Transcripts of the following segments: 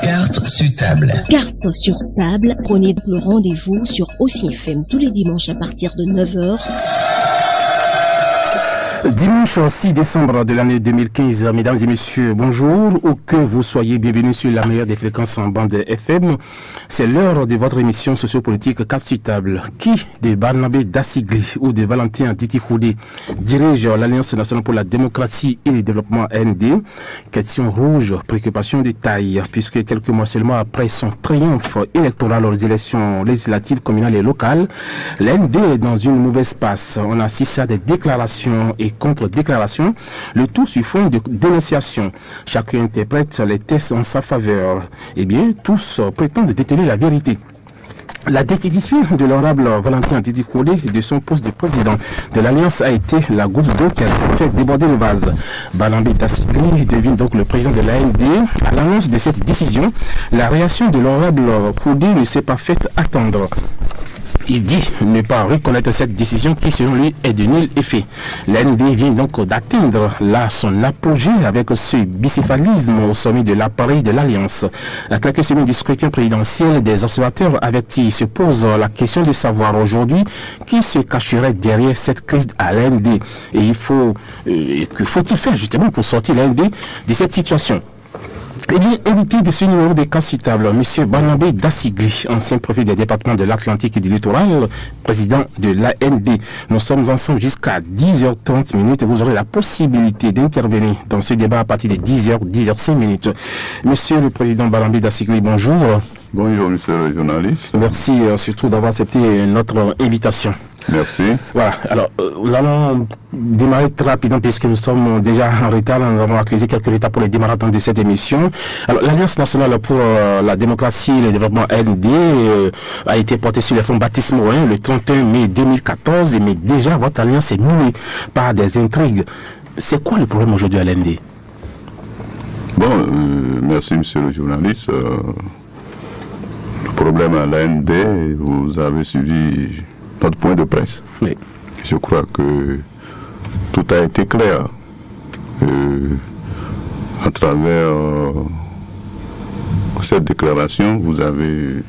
Carte sur table. Carte sur table, prenez le rendez-vous sur Aussi FM tous les dimanches à partir de 9h. Dimanche 6 décembre de l'année 2015, mesdames et messieurs, bonjour, où que vous soyez, bienvenue sur la meilleure des fréquences en bande FM. C'est l'heure de votre émission sociopolitique Carte sur table. Qui de Barnabé Dassigli ou de Valentin Diti-Koudé dirige l'Alliance nationale pour la démocratie et le développement AND? Question rouge, préoccupation de taille, puisque quelques mois seulement après son triomphe électoral aux élections législatives, communales et locales, l'AND est dans une mauvaise passe. On assiste à des déclarations et contre-déclaration, le tout sur fond de dénonciation. Chacun interprète les tests en sa faveur. Eh bien, tous prétendent détenir la vérité. La destitution de l'honorable Valentin Diti-Koudé de son poste de président de l'Alliance a été la goutte d'eau qui a fait déborder le vase. Barnabé Dassigli devient donc le président de l'AND. À l'annonce de cette décision, la réaction de l'honorable Koudé ne s'est pas faite attendre. Il dit ne pas reconnaître cette décision qui, selon lui, est de nul effet. L'AND vient donc d'atteindre là son apogée avec ce bicéphalisme au sommet de l'appareil de l'Alliance. À quelques semaines du scrutin présidentiel, des observateurs avertis se posent la question de savoir aujourd'hui qui se cacherait derrière cette crise à l'AND. Et il faut, que faut-il faire justement pour sortir l'AND de cette situation? Eh bien, invité de ce numéro de Carte sur table, M. Barnabé Dassigli, ancien préfet des départements de l'Atlantique et du Littoral, président de l'AND. Nous sommes ensemble jusqu'à 10h30. Vous aurez la possibilité d'intervenir dans ce débat à partir de 10h, 10h05. Monsieur le président Barnabé Dassigli, bonjour. Bonjour, monsieur le journaliste. Merci surtout d'avoir accepté notre invitation. Merci. Voilà, alors nous allons démarrer très rapidement puisque nous sommes déjà en retard. Nous avons accusé quelques retards pour le démarrage de cette émission. Alors, l'Alliance nationale pour la démocratie et le développement AND a été portée sur les fonds Baptiste Morin le 31 mai 2014, mais déjà votre alliance est menée par des intrigues. C'est quoi le problème aujourd'hui à l'AND? Bon, merci monsieur le journaliste. Le problème à l'AND, vous avez suivi notre point de presse. Oui. Je crois que tout a été clair à travers cette déclaration. Vous avez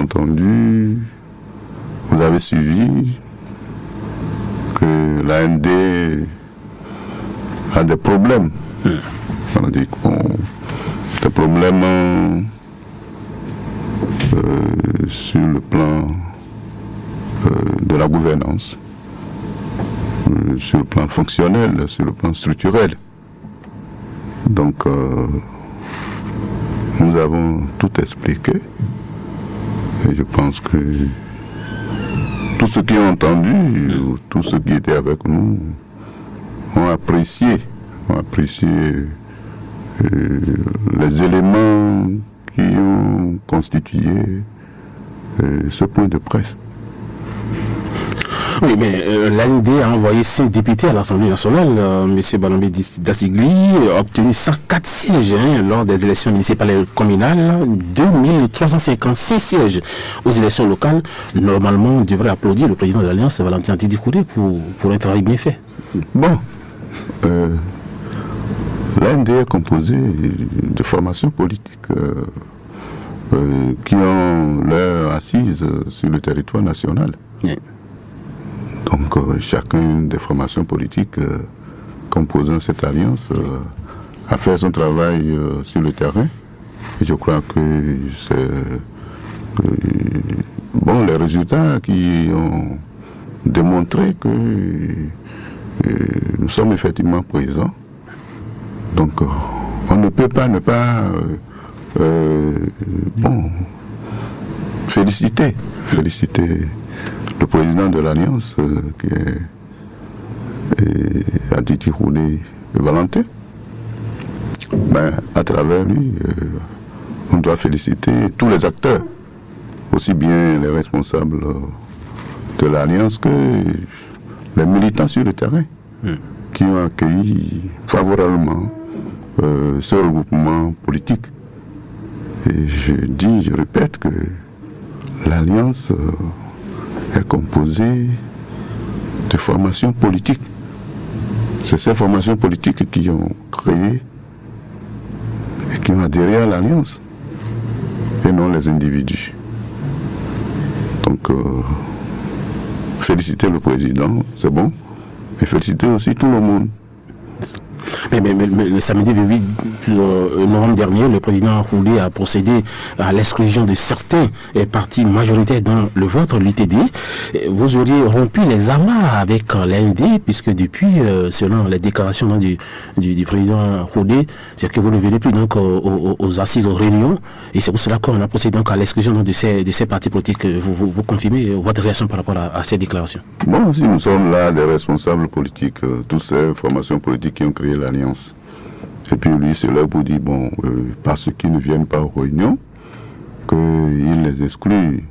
entendu, vous avez suivi que l'AND a des problèmes. On dit des problèmes sur le plan de la gouvernance, sur le plan fonctionnel, sur le plan structurel. Donc, nous avons tout expliqué. Et je pense que tous ceux qui ont entendu, tous ceux qui étaient avec nous, ont apprécié les éléments qui ont constitué ce point de presse. Oui, mais l'AND a envoyé 5 députés à l'Assemblée nationale. M. Barnabé Dassigli a obtenu 104 sièges lors des élections municipales et communales, 2356 sièges aux élections locales. Normalement, on devrait applaudir le président de l'Alliance, Valentin Diti-Koudé, pour un travail bien fait. Bon, l'AND est composé de formations politiques qui ont leur assise sur le territoire national. Oui. Donc, chacune des formations politiques composant cette alliance a fait son travail sur le terrain. Et je crois que c'est bon, les résultats qui ont démontré que nous sommes effectivement présents. Donc, on ne peut pas ne pas féliciter le président de l'Alliance qui est Diti-Koudé Valentin. Ben, à travers lui, on doit féliciter tous les acteurs, aussi bien les responsables de l'Alliance que les militants sur le terrain, qui ont accueilli favorablement ce regroupement politique. Et je répète que l'Alliance est composée de formations politiques. C'est ces formations politiques qui ont créé et qui ont adhéré à l'Alliance, et non les individus. Donc, féliciter le président, c'est bon, mais féliciter aussi tout le monde. Mais le samedi 8 novembre dernier, le président Roulé a procédé à l'exclusion de certains partis majoritaires dans le vôtre, l'UTD. Vous auriez rompu les amarres avec l'AND, puisque depuis, selon les déclarations du président Roulé, c'est que vous ne venez plus donc aux assises, aux réunions, et c'est pour cela qu'on a procédé donc à l'exclusion de ces partis politiques. Vous confirmez votre réaction par rapport à ces déclarations? Bon, si nous sommes là des responsables politiques, toutes ces formations politiques qui ont créé l'Alliance. Et puis lui, c'est là pour dire, bon, parce qu'ils ne viennent pas aux réunions, qu'il les exclut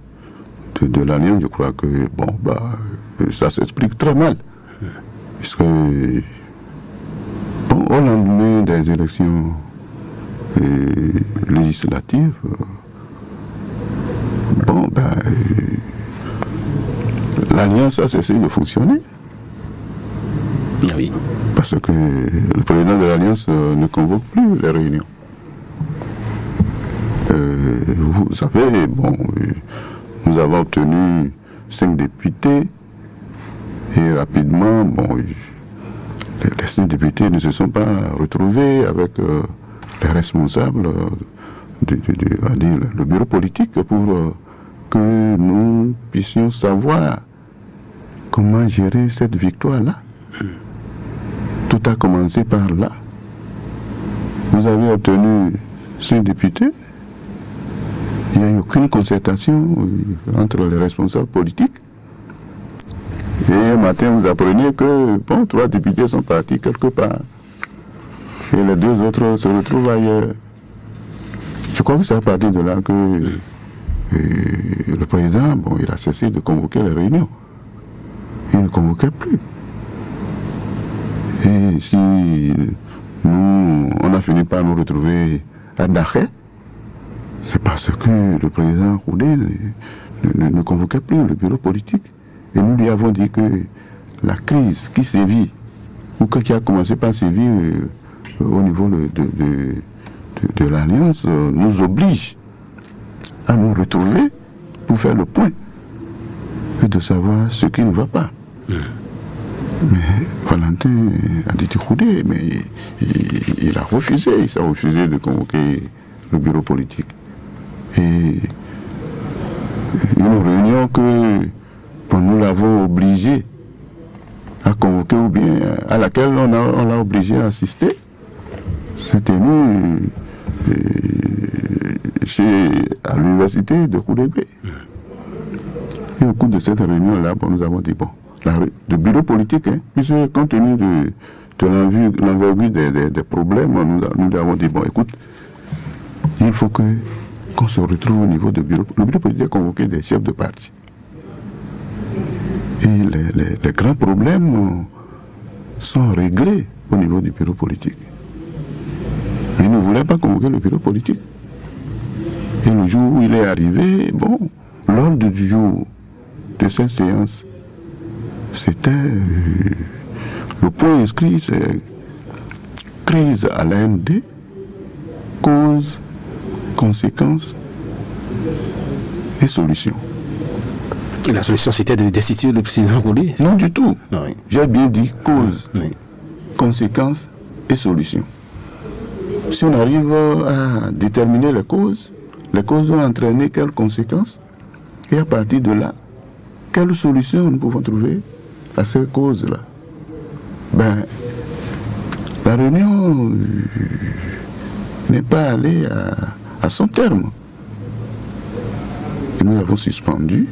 de l'Alliance, je crois que, bon, bah, ça s'explique très mal. Puisque, bon, au lendemain des élections législatives, bon, ben, l'Alliance a cessé de fonctionner. Oui. Parce que le président de l'Alliance ne convoque plus les réunions. Vous savez, bon, nous avons obtenu 5 députés et rapidement, bon, les 5 députés ne se sont pas retrouvés avec les responsables le bureau politique pour que nous puissions savoir comment gérer cette victoire-là. Tout a commencé par là. Vous avez obtenu 5 députés. Il n'y a eu aucune concertation entre les responsables politiques. Et un matin, vous apprenez que, bon, 3 députés sont partis quelque part. Et les 2 autres se retrouvent ailleurs. Je crois que c'est à partir de là que le président, bon, il a cessé de convoquer les réunions. Il ne convoquait plus. Et si nous, on a fini par nous retrouver à Dakhé, c'est parce que le président Roulé ne convoquait plus le bureau politique. Et nous lui avons dit que la crise qui sévit, ou qui a commencé par sévir au niveau de l'Alliance, nous oblige à nous retrouver pour faire le point et de savoir ce qui ne va pas. Mais Valentin a dit écoutez, mais il a refusé, il s'est refusé de convoquer le bureau politique. Et une réunion que nous l'avons obligé à convoquer, ou bien à laquelle on l'a obligé à assister, c'était nous à l'université de Koudegbé. Et au cours de cette réunion-là, bon, nous avons dit, bon, le bureau politique, hein, puisque compte tenu de l'envergure des problèmes, nous avons dit, bon, écoute, il faut qu'on se retrouve au niveau du bureau. Le bureau politique a convoqué des chefs de parti. Et les grands problèmes sont réglés au niveau du bureau politique. Mais il ne voulait pas convoquer le bureau politique. Et le jour où il est arrivé, bon, l'ordre du jour de cette séance, c'était le point inscrit, c'est crise à l'AND, cause, conséquences et solutions. Et la solution, c'était de destituer le président Roulé? Non du tout. Ah, oui. J'ai bien dit cause, oui, conséquences et solutions. Si on arrive à déterminer les causes ont entraîné quelles conséquences, et à partir de là, quelles solutions nous pouvons trouver à ces causes-là. Ben, la réunion n'est pas allée à son terme. Et nous avons suspendu.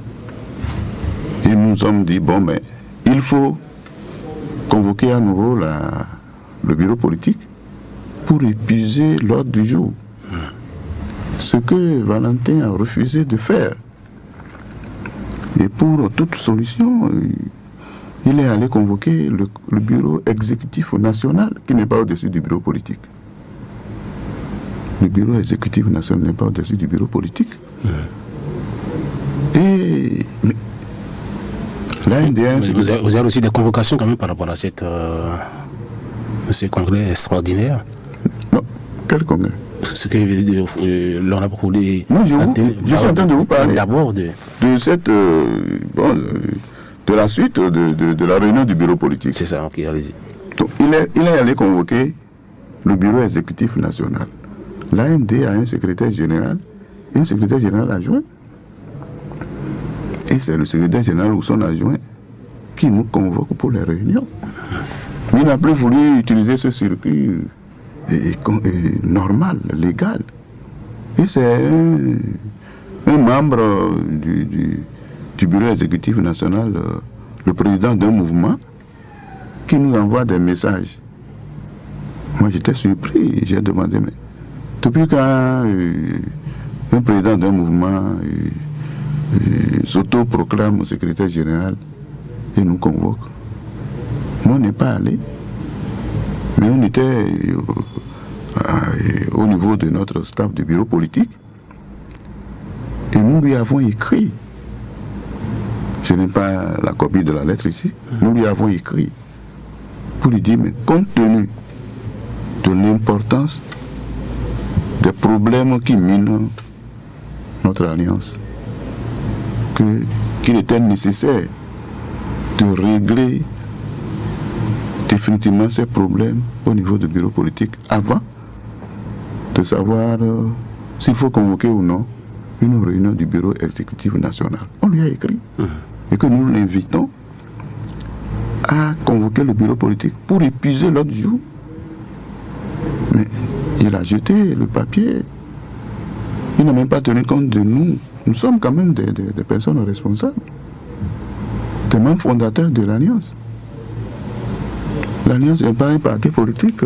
Et nous nous sommes dit, bon, mais il faut convoquer à nouveau le bureau politique pour épuiser l'ordre du jour. Ce que Valentin a refusé de faire. Et pour toute solution, il est allé convoquer le bureau exécutif national, qui n'est pas au-dessus du bureau politique. Le bureau exécutif national n'est pas au-dessus du bureau politique. Et L'AND a un secrétaire. Vous avez reçu des convocations quand même par rapport à ce congrès extraordinaire. Non, quel congrès? Ce que l'on a voulu. Non, je suis en train de vous parler d'abord de cette de la suite de la réunion du bureau politique. C'est ça, ok, allez-y. Donc, il est allé convoquer le bureau exécutif national. L'AND a un secrétaire général et un secrétaire général adjoint. Et c'est le secrétaire général ou son adjoint qui nous convoque pour les réunions. Mais il n'a plus voulu utiliser ce circuit normal, légal. Et c'est un membre du bureau exécutif national, le président d'un mouvement, qui nous envoie des messages. Moi j'étais surpris, j'ai demandé, mais depuis quand un président d'un mouvement s'auto-proclame au secrétaire général et nous convoque? Nous on n'est pas allé, mais on était au niveau de notre staff du bureau politique et nous lui avons écrit. Je n'ai pas la copie de la lettre ici. Nous lui avons écrit pour lui dire, mais compte tenu de l'importance des problèmes qui minent notre alliance, qu'il était nécessaire de régler définitivement ces problèmes au niveau du bureau politique avant de savoir s'il faut convoquer ou non une réunion du bureau exécutif national. On lui a écrit et que nous l'invitons à convoquer le bureau politique pour épuiser l'autre jour. Mais il a jeté le papier. Il n'a même pas tenu compte de nous. Nous sommes quand même des personnes responsables, des membres fondateurs de l'Alliance. L'Alliance n'est pas un parti politique,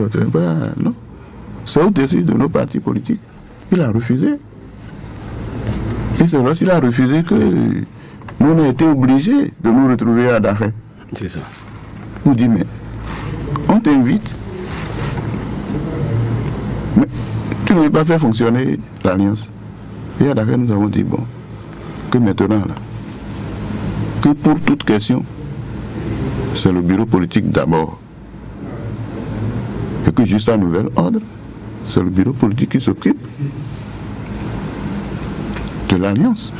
non. C'est au-dessus de nos partis politiques. Il a refusé. Et c'est lorsqu'il a refusé que nous on a été obligés de nous retrouver à Dakar. C'est ça. Vous dites, mais on t'invite, mais tu ne veux pas faire fonctionner l'Alliance. Et à Dakar, nous avons dit, bon, que maintenant, là, que pour toute question, c'est le bureau politique d'abord. Et que juste à nouvel ordre, c'est le bureau politique qui s'occupe de l'Alliance.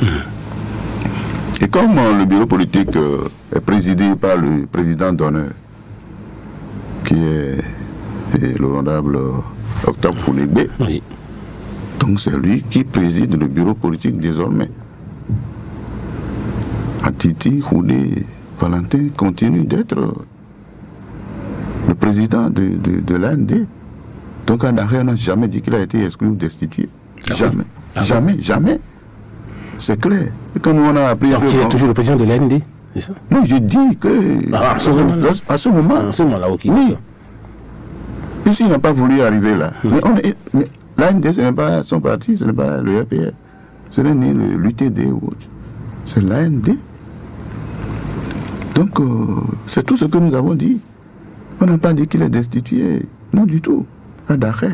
Et comme le bureau politique est présidé par le président d'honneur, qui est l'honorable Octave Kounegbe, Oui. donc c'est lui qui préside le bureau politique désormais. Atiti, Houdé, Valentin continue d'être le président de l'AND. Donc Andahé n'a jamais dit qu'il a été exclu ou destitué. Jamais. Jamais. C'est clair. Et quand on a appris... Donc il est toujours le président de l'AND, c'est ça? Non, j'ai dit que... À ce moment-là. À ce moment. À ce moment-là, ok. Oui. Puisqu'il n'a pas voulu arriver là. Mais l'AND, ce n'est pas son parti, ce n'est pas le RPR. Ce n'est ni l'UTD ou autre. C'est l'AND. Donc, c'est tout ce que nous avons dit. On n'a pas dit qu'il est destitué. Non du tout. À Dakar.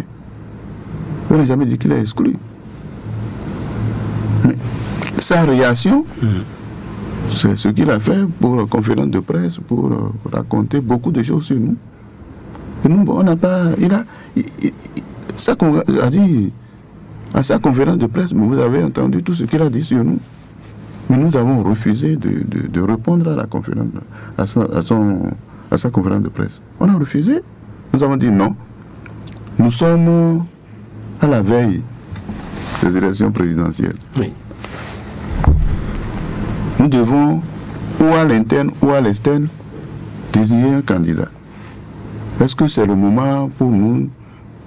On n'a jamais dit qu'il est exclu. Mais sa réaction, c'est ce qu'il a fait pour la conférence de presse, pour raconter beaucoup de choses sur nous. Et nous, on n'a pas... ça a dit à sa conférence de presse, vous avez entendu tout ce qu'il a dit sur nous. Mais nous avons refusé de répondre à la conférence, à sa conférence de presse. On a refusé. Nous avons dit non. Nous sommes à la veille des élections présidentielles. Oui. Nous devons, ou à l'interne ou à l'externe, désigner un candidat. Est-ce que c'est le moment pour nous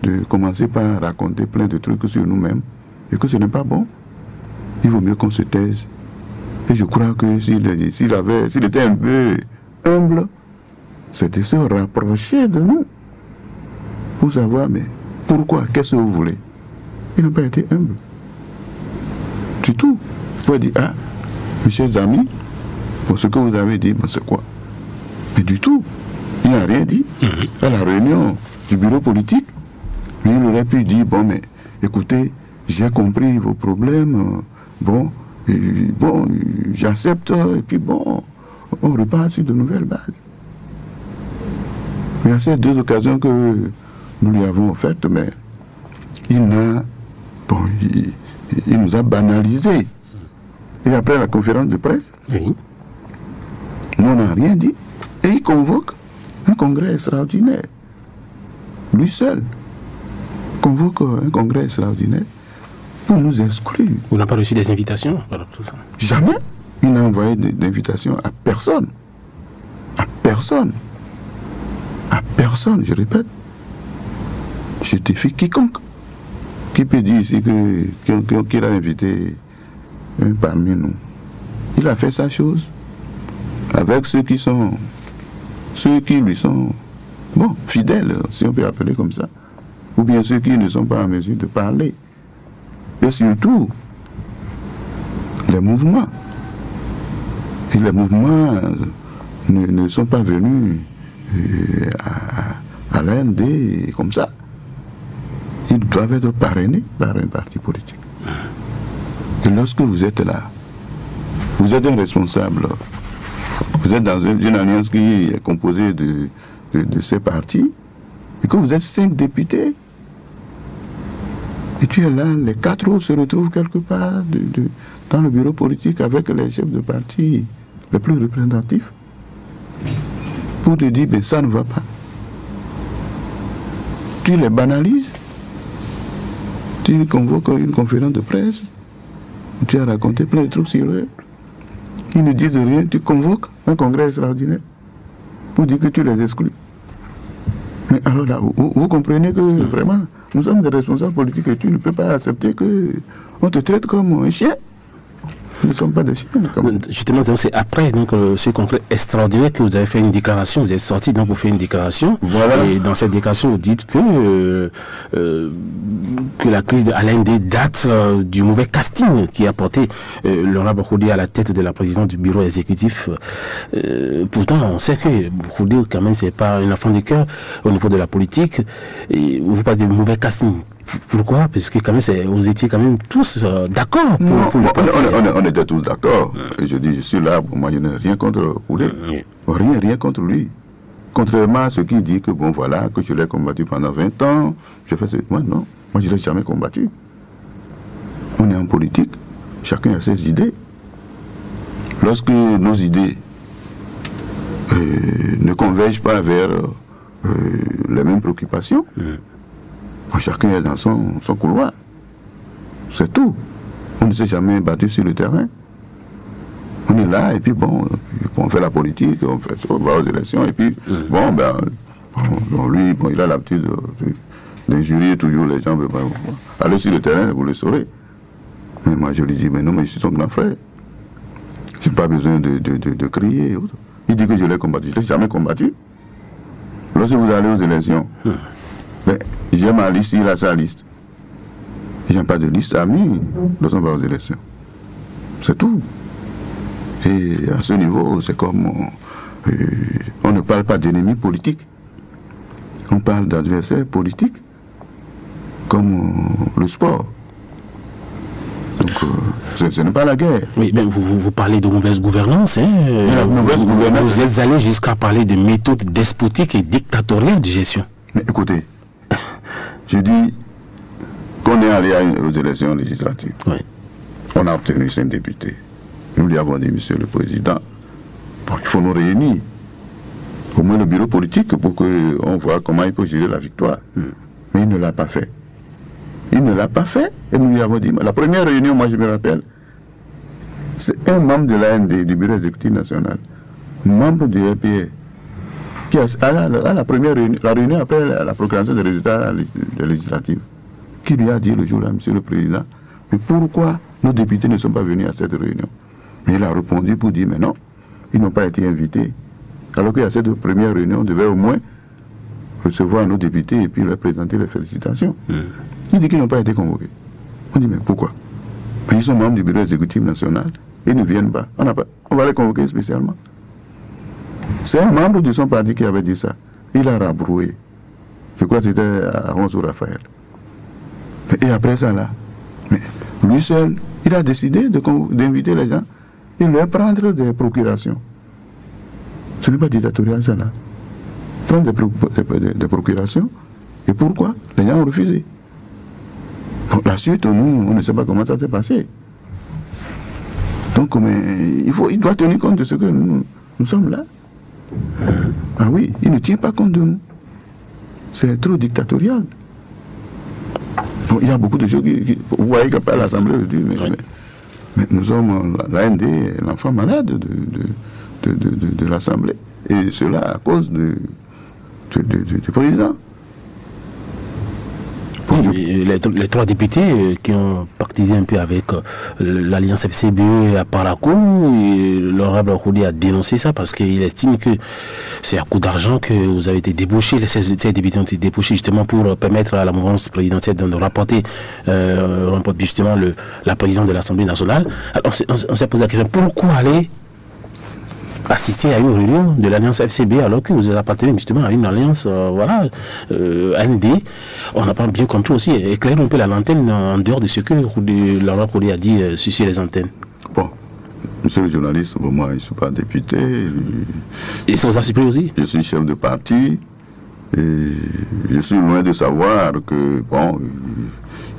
de commencer par raconter plein de trucs sur nous-mêmes et que ce n'est pas bon? Il vaut mieux qu'on se taise. Et je crois que s'il était un peu humble, c'est de se rapprocher de nous pour savoir, mais pourquoi, qu'est-ce que vous voulez? Il n'a pas été humble. Du tout. Il faut dire, ah, mes chers amis, bon, ce que vous avez dit, bon, c'est quoi? Mais du tout. Il n'a rien dit. À la réunion du bureau politique, il aurait pu dire, bon, mais écoutez, j'ai compris vos problèmes, bon, j'accepte, et puis bon, on repart sur de nouvelles bases. Il y a ces 2 occasions que nous lui avons faites, mais il nous a banalisé. Et après la conférence de presse, Oui. nous on n'a rien dit. Et il convoque un congrès extraordinaire. Lui seul convoque un congrès extraordinaire pour nous exclure. Vous n'avez pas reçu des invitations par rapport à ça? Jamais il n'a envoyé d'invitation à personne. À personne. À personne, je répète. Je défie quiconque qui peut dire ici qu'il a invité un parmi nous. Il a fait sa chose avec ceux qui lui sont fidèles, si on peut appeler comme ça, ou bien ceux qui ne sont pas en mesure de parler. Et surtout, les mouvements. Et les mouvements ne sont pas venus à l'Inde comme ça. Ils doivent être parrainés par un parti politique. Et lorsque vous êtes là, vous êtes un responsable. Vous êtes dans une alliance qui est composée de ces partis, et que vous êtes 5 députés, et tu es là, les 4 autres se retrouvent quelque part dans le bureau politique avec les chefs de parti les plus représentatifs, pour te dire, ça ne va pas. Tu les banalises, tu convoques une conférence de presse, tu as raconté plein de trucs sur eux, ils ne disent rien, tu convoques un congrès extraordinaire pour dire que tu les exclus. Mais alors là, vous comprenez que vraiment, nous sommes des responsables politiques et tu ne peux pas accepter qu'on te traite comme un chien. Nous ne sommes pas des chiens. Justement, c'est après donc, ce congrès extraordinaire que vous avez fait une déclaration, vous êtes sorti donc pour faire une déclaration. Voilà. Et dans cette déclaration, vous dites que la crise de Alain D date du mauvais casting qui a porté Laurent Bokode à la tête de la présidence du bureau exécutif. Pourtant, on sait que Bokode, quand même, c'est pas un enfant de cœur au niveau de la politique. Et vous parlez de mauvais casting. Pourquoi? Parce que quand même, vous étiez quand même tous d'accord pour le parti. On était tous d'accord. Et je dis, je suis là, moi je n'ai rien contre Koudé. Rien contre lui. Contrairement à ceux qui disent que bon voilà, que je l'ai combattu pendant 20 ans, je fais moi non, moi je ne l'ai jamais combattu. On est en politique, chacun a ses idées. Lorsque nos idées ne convergent pas vers les mêmes préoccupations, chacun est dans son couloir. C'est tout. On ne s'est jamais battu sur le terrain. On est là et puis on fait la politique, on va aux élections et puis lui, il a l'habitude d'injurier toujours les gens. Allez sur le terrain, vous le saurez. Mais moi je lui dis, mais non, mais je suis son grand frère. Je n'ai pas besoin de crier. Il dit que je l'ai combattu. Je ne l'ai jamais combattu. Lorsque vous allez aux élections, j'ai ma liste, il a sa liste. Il n'y a pas de liste amie lorsqu'on va aux élections. C'est tout. Et à ce niveau, c'est comme... on ne parle pas d'ennemis politiques. On parle d'adversaires politiques, comme le sport. Donc, ce n'est pas la guerre. Oui, mais vous parlez de mauvaise gouvernance. Vous êtes allé jusqu'à parler de méthodes despotiques et dictatoriales de gestion. Mais écoutez, je dis qu'on est allé aux élections législatives. Oui. On a obtenu 5 députés. Nous lui avons dit, Monsieur le Président, il faut nous réunir. Au moins le bureau politique pour qu'on voit comment il peut gérer la victoire. Mais il ne l'a pas fait. Il ne l'a pas fait et nous lui avons dit, la première réunion, moi je me rappelle, c'est un membre de l'AND, du bureau exécutif national, membre du RPR, qui à la première réunion, la réunion après la proclamation des résultats législatifs, qui lui a dit le jour-là, Monsieur le Président, mais pourquoi nos députés ne sont pas venus à cette réunion? Mais il a répondu pour dire, mais non, ils n'ont pas été invités. Alors qu'à cette première réunion, on devait au moins recevoir nos députés et puis leur présenter les félicitations. Il dit qu'ils n'ont pas été convoqués. On dit, mais pourquoi? Mais ils sont membres du bureau exécutif national, ils ne viennent pas. On va les convoquer spécialement. C'est un membre de son parti qui avait dit ça. Il a rabroué. Je crois que c'était Alonso Raphaël. Et après ça, là, mais lui seul, il a décidé d'inviter les gens et leur prendre des procurations. Ce n'est pas dictatorial, ça, là. Prendre des procurations. Et pourquoi? Les gens ont refusé. Bon, la suite, nous, on ne sait pas comment ça s'est passé. Donc, il doit tenir compte de ce que nous sommes là. Ah oui, il ne tient pas compte de nous. C'est trop dictatorial. Bon, il y a beaucoup de choses vous voyez qu'après l'Assemblée, mais nous sommes l'AND, l'enfant malade de l'Assemblée. Et cela à cause du président. Les trois députés qui ont pactisé un peu avec l'Alliance FCBE à Parakou, l'honorable Khoudi a dénoncé ça parce qu'il estime que c'est à coup d'argent que vous avez été débauchés, ces députés ont été débauchés justement pour permettre à la mouvance présidentielle de remporter justement la présidence de l'Assemblée nationale. Alors on s'est posé la question, pourquoi aller assister à une réunion de l'Alliance FCB alors que vous appartenez justement à une alliance AND? On n'a pas bien compris aussi. Éclairez un peu la lanterne en dehors de ce que Laurent Khoudi a dit sur les antennes. Bon, monsieur le journaliste, moi je ne suis pas député. Et ça vous a surpris aussi? Je suis chef de parti et je suis loin de savoir que, bon,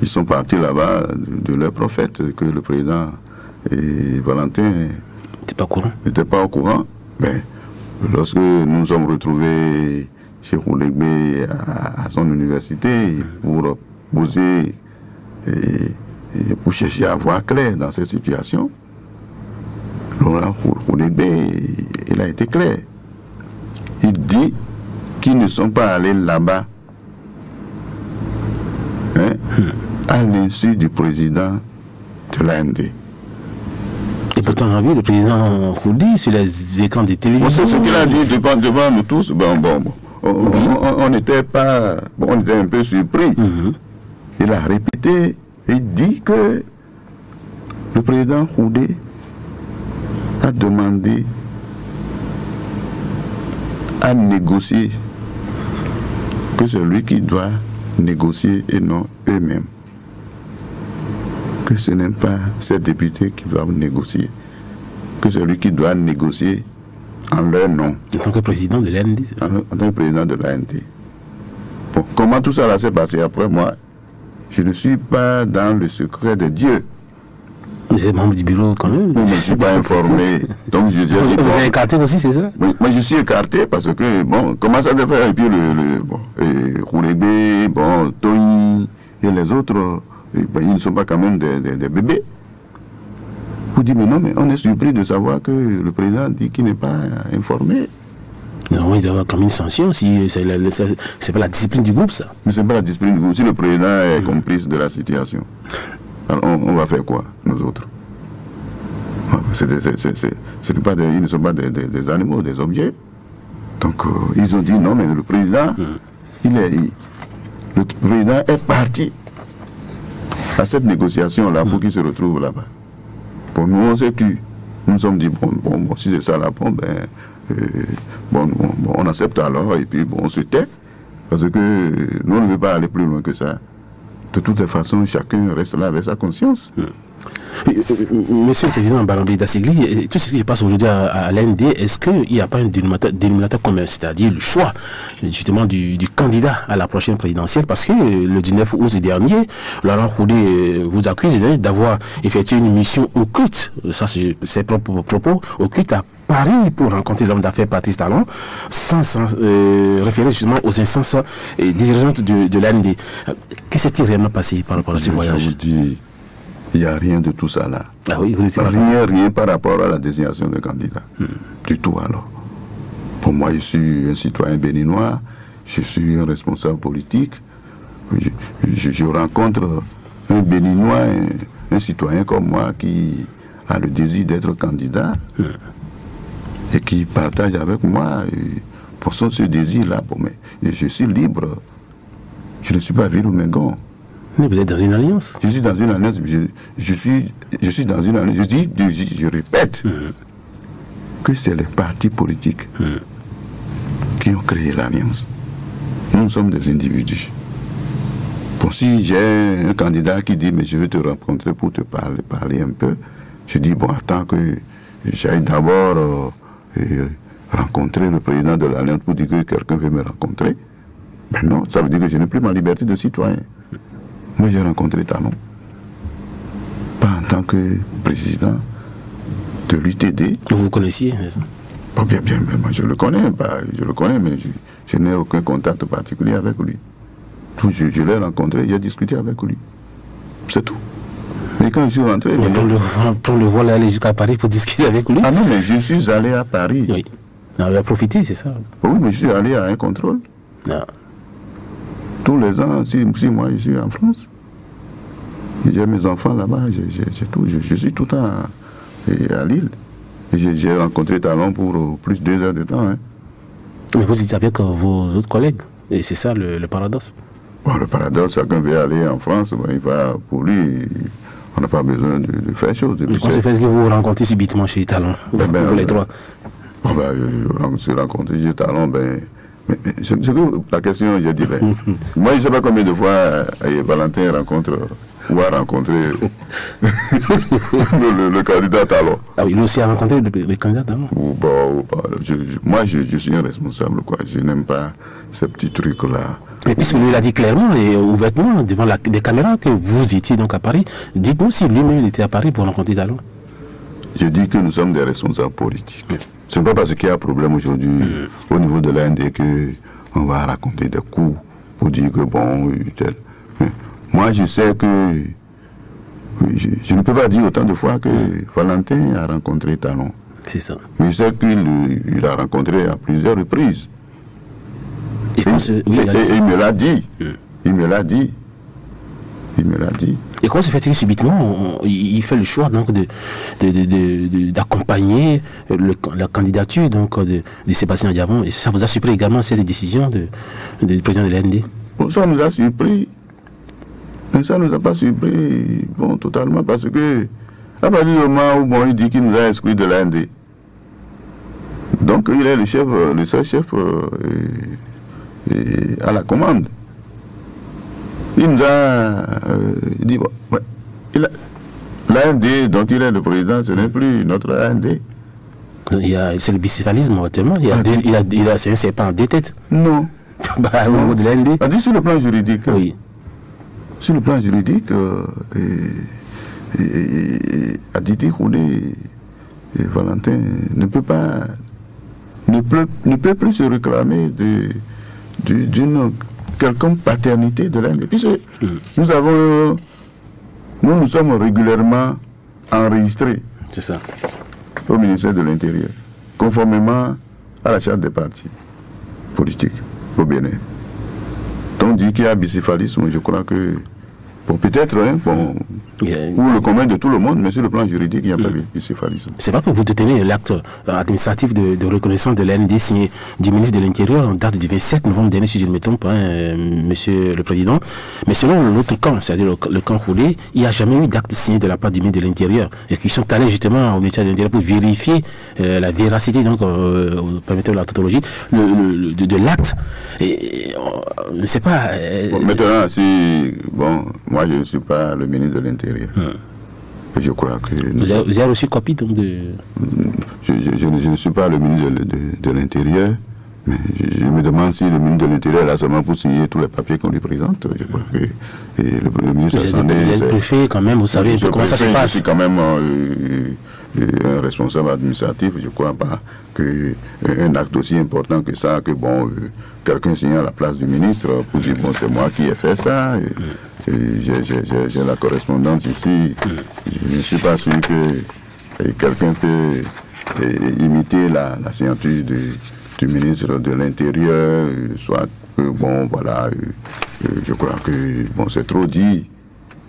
ils sont partis là-bas de leur prophète, que le président et Valentin n'était pas au courant. Mais lorsque nous nous sommes retrouvés chez Khoulegbé à son université pour poser et pour chercher à voir clair dans cette situation, Laurent Khoulegbé, il a été clair. Il dit qu'ils ne sont pas allés là-bas à l'insu du président de l'AND. Et pourtant, on a vu le président Khoudi sur les écrans de télévision. C'est ce qu'il a dit devant nous tous. On n'était pas... on était un peu surpris. Il a répété et dit que le président Khoudi a demandé à négocier, que c'est lui qui doit négocier et non eux-mêmes. Que ce n'est pas ces députés qui doivent négocier, que c'est lui qui doit négocier en leur nom. En tant que président de l'AND, c'est ça? En tant que président de l'AND. Bon, comment tout ça s'est passé après moi? Je ne suis pas dans le secret de Dieu. Vous êtes membre du bureau quand même? Je ne suis pas informé. Donc vous êtes écarté aussi, c'est ça? Oui, moi je suis écarté parce que, bon, comment ça se fait? Et puis Khoulegbé, bon, Toyi et les autres... ils ne sont pas quand même des bébés. Vous dites, mais non, mais on est surpris de savoir que le président dit qu'il n'est pas informé. Non, il doit y avoir comme une sanction, si c'est pas la discipline du groupe, ça. Mais c'est pas la discipline du groupe. Si le président est complice de la situation, alors on va faire quoi, nous autres? Ils ne sont pas des animaux, des objets. Donc, ils ont dit, non, mais le président, le président est parti à cette négociation-là pour qu'il se retrouve là-bas. Pour nous, on s'est tu. Nous nous sommes dit, bon, si c'est ça là, on accepte alors, et puis on se tait, parce que nous, on ne veut pas aller plus loin que ça. De toutes les façons, chacun reste là avec sa conscience. Monsieur le Président Barambé Dassigli, tout ce qui se passe aujourd'hui à l'AND, est-ce qu'il n'y a pas un dénominateur commun, c'est-à-dire le choix justement du candidat à la prochaine présidentielle? Parce que le 19 août dernier, Laurent Khoudi vous accuse d'avoir effectué une mission occulte, ça c'est ses propres propos, occulte à Paris pour rencontrer l'homme d'affaires Patrice Talon, sans référer justement aux instances dirigeantes de l'AND. Qu'est-ce qui s'est réellement passé par rapport à ce voyage? Je vous dis, il n'y a rien de tout ça là. Ah oui, vous étiez rien par rapport à la désignation de candidat. Du tout alors. Pour moi, je suis un citoyen béninois, je suis un responsable politique. Je rencontre un béninois, un citoyen comme moi qui a le désir d'être candidat et qui partage avec moi pour ce désir-là. Je suis libre. Je ne suis pas vil ou mengon. Mais vous êtes dans une alliance. Je suis dans une alliance. Je suis dans une alliance. Je répète que c'est les partis politiques qui ont créé l'alliance. Nous sommes des individus. Bon, si j'ai un candidat qui dit mais je veux te rencontrer pour te parler un peu, je dis bon, attends que j'aille d'abord rencontrer le président de l'Alliance pour dire que quelqu'un veut me rencontrer. Ben non, ça veut dire que je n'ai plus ma liberté de citoyen. Moi, j'ai rencontré Talon. Pas en tant que président de l'UTD. Vous vous connaissiez, c'est ça? Pas bien, moi je le connais, mais je n'ai aucun contact particulier avec lui. Je l'ai rencontré, j'ai discuté avec lui. C'est tout. Mais quand je suis rentré... Pour le vol aller jusqu'à Paris pour discuter avec lui? Ah non, mais je suis allé à Paris. Oui. On a profité, c'est ça? Oui, mais je suis allé à un contrôle. Non. Tous les ans, si moi je suis en France, j'ai mes enfants là-bas, j'ai tout. Je suis tout le temps à Lille. J'ai rencontré Talon pour plus de 2 heures de temps. Hein. Mais vous étiez avec vos autres collègues, et c'est ça le paradoxe. Bon, le paradoxe, chacun veut aller en France, ben, il va, pour lui, on n'a pas besoin de faire chose. Comment se fait que vous vous rencontrez subitement chez Talon, vous les trois? Je suis rencontré chez Talon, mais la question, j'ai dit, moi je ne sais pas combien de fois Valentin rencontre ou a rencontré le candidat Talon. Ah oui, lui aussi a rencontré le candidat Talon. Moi je suis un responsable, quoi. Je n'aime pas ces petits trucs-là. Mais puisque lui il a dit clairement et ouvertement devant des caméras que vous étiez donc à Paris, dites-nous si lui-même était à Paris pour rencontrer Talon. Je dis que nous sommes des responsables politiques. Ce n'est pas parce qu'il y a un problème aujourd'hui au niveau de l'Inde qu'on va raconter des coups pour dire que bon, tel. Mais moi, je sais que je ne peux pas dire autant de fois que Valentin a rencontré Talon. C'est ça. Mais je sais qu'il a rencontré à plusieurs reprises. Et il me l'a dit. Il me l'a dit. Et comment se fait-il subitement il fait le choix donc d'accompagner la candidature donc de Sébastien Diavon, et ça vous a surpris également cette décision du président de l'AND? Bon, ça nous a surpris, mais ça ne nous a pas surpris totalement, parce que à partir du moment où il dit qu'il nous a exclus de l'AND, donc il est le seul chef à la commande. Il nous a dit, l'AND dont il est le président, ce n'est plus notre AND. C'est le bicéphalisme actuellement. C'est un serpent en 2 têtes. Non. Au niveau de l'AND. Sur le plan juridique. Oui. Sur le plan juridique, Aditi Koundé et Valentin ne peut plus se réclamer d'une quelconque paternité de l'Inde. Puisque nous sommes régulièrement enregistrés. C'est ça. Au ministère de l'Intérieur, conformément à la charte des partis politiques au Bénin. On dit qu'il y a bicéphalisme, je crois que peut-être, ou le commun de tout le monde, mais sur le plan juridique, il n'y a pas de bicéphalisme. C'est vrai que vous détenez l'acte administratif de reconnaissance de l'AND signé du ministre de l'Intérieur en date du 27 novembre dernier, si je ne me trompe pas, monsieur le Président. Mais selon l'autre camp, c'est-à-dire le camp Koundé, il n'y a jamais eu d'acte signé de la part du ministre de l'Intérieur. Et qui sont allés justement au ministère de l'Intérieur pour vérifier la véracité, donc, permettez la tautologie, de l'acte. Et on ne sait pas... maintenant, moi je ne suis pas le ministre de l'Intérieur. Je crois que... Vous avez reçu copie donc de... Je ne suis pas le ministre de l'Intérieur, mais je me demande si le ministre de l'Intérieur est là seulement pour signer tous les papiers qu'on lui présente. Je crois que le ministre Assemblée... Le préfet quand même, vous savez comment ça se passe. Je suis quand même un responsable administratif. Je ne crois pas qu'un acte aussi important que ça, que quelqu'un signe à la place du ministre pour dire c'est moi qui ai fait ça. J'ai la correspondance ici. Je ne suis pas sûr que quelqu'un peut imiter la signature du ministre de l'Intérieur, soit que je crois que c'est trop dit.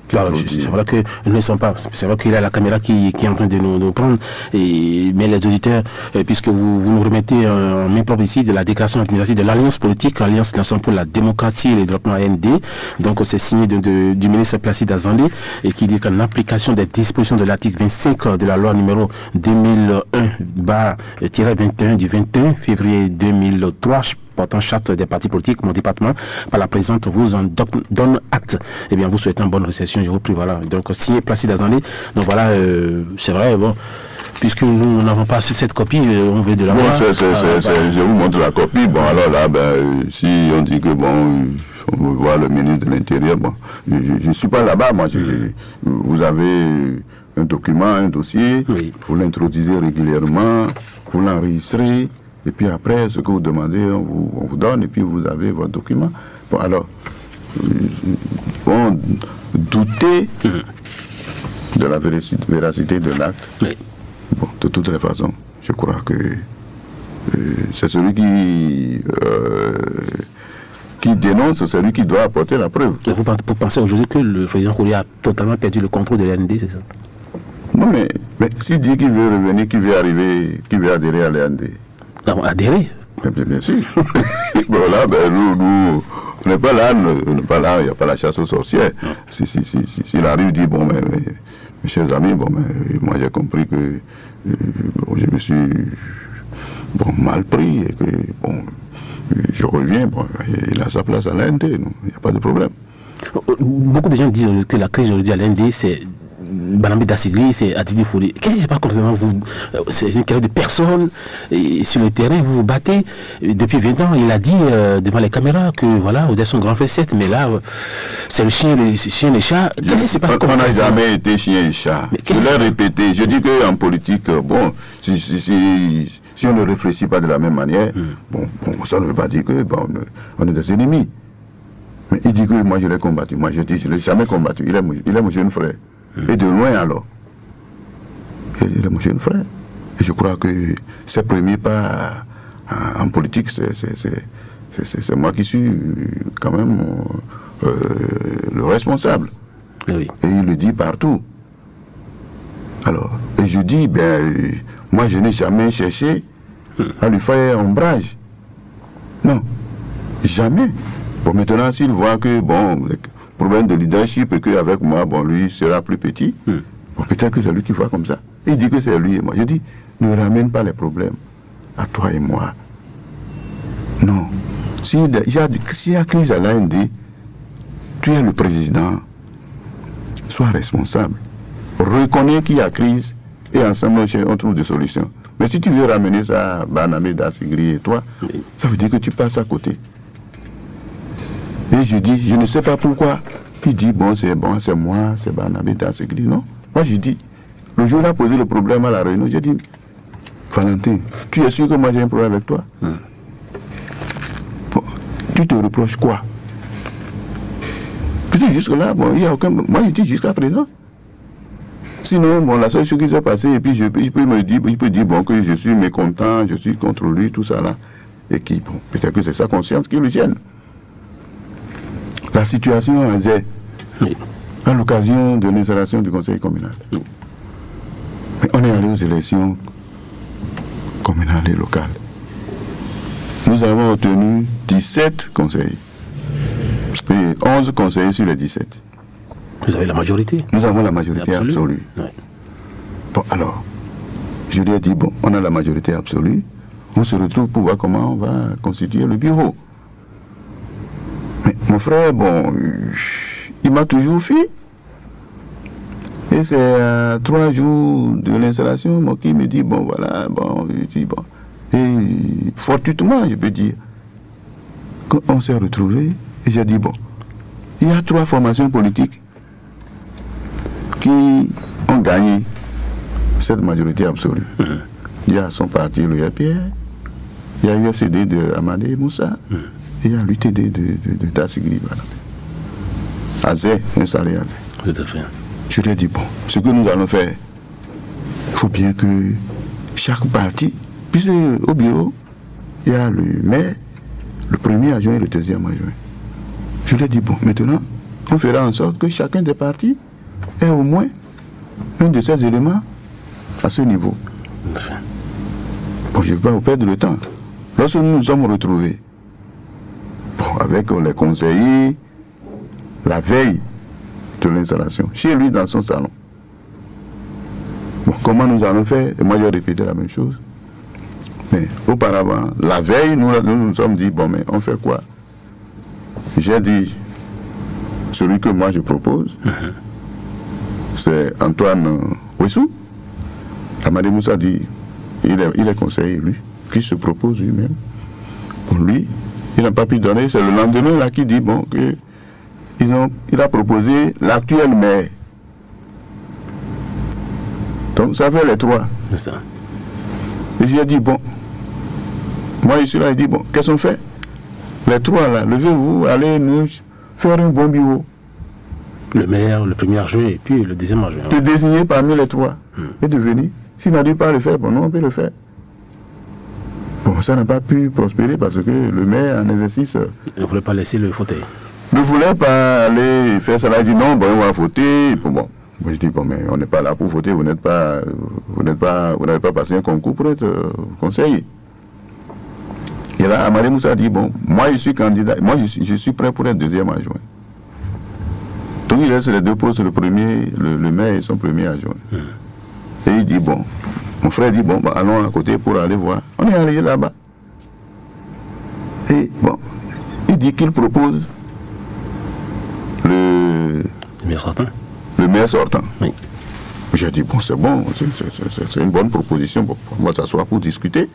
C'est vrai que nous ne sommes pas. C'est vrai qu'il y a la caméra qui est en train de nous prendre. Mais les auditeurs, puisque vous nous remettez en main propre ici de la déclaration administrative de l'Alliance politique, Alliance nationale pour la démocratie et le développement AND. Donc c'est signé du ministre Placide Azandé et qui dit qu'en application des dispositions de l'article 25 de la loi numéro 2001-21 du 21 février 2003, portant charte des partis politiques, mon département, par la présente, vous en donne acte. Eh bien, vous souhaitez une bonne réception, je vous prie, voilà. Donc, signé Placide Azandé. Donc, voilà, c'est vrai, bon, puisque nous n'avons pas cette copie, on veut de la voir. Je vous montre la copie. Bon, alors là, si on dit que, bon, on veut voir le ministre de l'Intérieur, bon, je ne suis pas là-bas, moi. Vous avez un document, un dossier, oui. Vous l'introduisez régulièrement, vous l'enregistrez, et puis après, ce que vous demandez, on vous donne, et puis vous avez votre document. Bon, alors, bon, douter de la véracité de l'acte, oui. Bon, de toutes les façons, je crois que c'est celui qui dénonce, c'est celui qui doit apporter la preuve. Vous pensez aujourd'hui que le président Kouri a totalement perdu le contrôle de l'AND, c'est ça? Non, mais s'il dit qu'il veut revenir, qu'il veut arriver, qu'il veut adhérer à l'AND. Adhérer? Bien sûr. Bon, là, nous, on n'est pas là, il n'y a pas la chasse aux sorcières. S'il arrive, il dit, bon, mes chers amis, bon, moi j'ai compris que je me suis mal pris et que, bon, je reviens, bon, il a sa place à l'AND, il n'y a pas de problème. Beaucoup de gens disent que la crise aujourd'hui à l'AND, c'est Banamé Dassigli, c'est Adidi Fouri. Qu'est-ce qui se passe concernant vous? C'est une carrière de personnes, et sur le terrain, vous vous battez. Depuis 20 ans, il a dit devant les caméras que voilà, vous êtes son grand frère, certes, mais là, c'est le chien et le chat. Qu'est-ce qui se passe? On n'a jamais été chien et chat. Je l'ai répété. Je dis qu'en politique, bon, si on ne réfléchit pas de la même manière, bon, ça ne veut pas dire que bon, on est des ennemis. Mais il dit que moi je l'ai combattu. Moi je dis je ne l'ai jamais combattu. Il est mon jeune frère. Et de loin alors. Il est mon jeune frère. Et je crois que ses premiers pas en politique, c'est moi qui suis quand même le responsable. Oui. Et il le dit partout. Alors, et je dis, moi je n'ai jamais cherché à lui faire ombrage. Non, jamais. Bon, maintenant, s'il voit que, bon, le problème de leadership et qu'avec moi, bon, lui sera plus petit, bon, peut-être que c'est lui qui voit comme ça. Il dit que c'est lui et moi. Je dis, ne ramène pas les problèmes à toi et moi. Non. S'il y a crise à l'AND, tu es le président, sois responsable. Reconnais qu'il y a crise et ensemble, on trouve des solutions. Mais si tu veux ramener ça à Banamé Dassigli et toi, ça veut dire que tu passes à côté. Et je dis, je ne sais pas pourquoi. Il dit, bon, c'est moi, c'est Banamé Dassigli. Non. Moi, je dis, le jour où il a posé le problème à la réunion, j'ai dit, Valentin, tu es sûr que moi j'ai un problème avec toi? Bon, tu te reproches quoi? Puis jusque-là, bon, il n'y a aucun. Moi, je dis jusqu'à présent. Sinon, bon, la seule chose qui s'est passée, et puis il peut dire bon, que je suis mécontent, je suis contre lui, tout ça là. Et qui, bon, peut-être que c'est sa conscience qui le gêne. La situation en Zé, à l'occasion de l'installation du conseil communal. Mais on est allé aux élections communales et locales. Nous avons obtenu 17 conseillers. Et 11 conseillers sur les 17. Vous avez la majorité? Nous avons la majorité absolue. Oui. Bon, alors, je lui ai dit, bon, on a la majorité absolue. On se retrouve pour voir comment on va constituer le bureau. Mais mon frère, bon, il m'a toujours fui. Et c'est à 3 jours de l'installation, bon, qui me dit, bon, voilà, bon, je dis, bon. Et fortuitement, je peux dire, quand on s'est retrouvés, et j'ai dit, bon, il y a 3 formations politiques qui ont gagné cette majorité absolue. Il y a son parti, le RPR, il y a l'UFCD de Amadé Moussa, et il y a l'UTD de Dassigli. Voilà. Azé, installé Azé. Tout à fait. Je lui ai dit, bon, ce que nous allons faire, il faut bien que chaque parti, puisque au bureau, il y a le maire, le premier adjoint et le deuxième adjoint. Je lui ai dit, bon, maintenant, on fera en sorte que chacun des partis ait au moins un de ces éléments à ce niveau. Bon, je ne vais pas vous perdre le temps. Lorsque nous nous sommes retrouvés, bon, avec les conseillers, la veille de l'installation, chez lui dans son salon. Bon, comment nous allons faire? Et moi, j'ai répété la même chose. Mais auparavant, la veille, nous nous sommes dit, bon, mais on fait quoi? J'ai dit, celui que moi je propose, c'est Antoine Ouessou. Amadé Moussa dit, il est conseiller, lui, qui se propose lui-même. Pour lui, il n'a pas pu donner, c'est le lendemain là qui dit, bon, il a proposé l'actuel maire. Donc ça fait les trois. C'est ça. Et j'ai dit, bon, moi je suis là, il dit, bon, qu'est-ce qu'on fait? Les trois là, levez-vous, allez nous faire un bon bureau. Le maire, le premier adjoint et puis le deuxième adjoint. De désigner parmi les trois et de venir. S'il n'a dit pas le faire, bon, non, on peut le faire. Bon, ça n'a pas pu prospérer parce que le maire en exercice Il ne voulait pas laisser le fauteuil. ne voulait pas aller faire ça. Il dit non, bon, on va voter. Bon, moi je dis, bon, mais on n'est pas là pour voter, vous n'avez pas passé un concours pour être conseiller. Et là, Amadé Moussa dit, bon, moi je suis candidat, moi je suis prêt pour être deuxième adjoint. Donc il laisse les deux postes, le premier, le maire et son premier adjoint. Et il dit, bon, mon frère dit, bon, allons à côté pour aller voir. On est allé là-bas. Et bon, il dit qu'il propose le maire sortant. Le maire sortant. Oui. J'ai dit, bon, c'est bon, c'est une bonne proposition. Bon, on va s'asseoir pour discuter.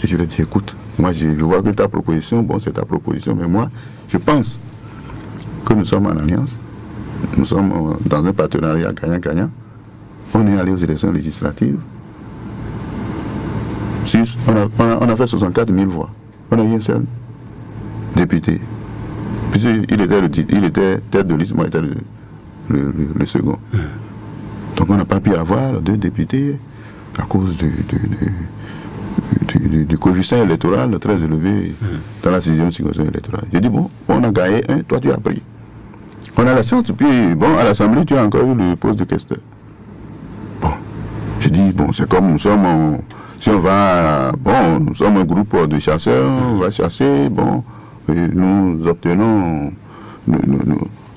Et je lui ai dit, écoute, moi je vois que ta proposition, bon, c'est ta proposition, mais moi, je pense que nous sommes en alliance. Nous sommes dans un partenariat gagnant-gagnant. On est allé aux élections législatives. On a fait 64 000 voix. On a eu un seul député. Puisqu'il était tête de liste, moi j'étais le second. Donc on n'a pas pu avoir deux députés à cause du coefficient électoral très élevé dans la 6e circonscription électorale. J'ai dit, bon, on a gagné un, toi tu as pris. On a la chance, puis bon, à l'Assemblée, tu as encore eu le poste de questeur. Bon, j'ai dit, bon, c'est comme nous sommes, si on va, bon, nous sommes un groupe de chasseurs, on va chasser, bon, nous obtenons,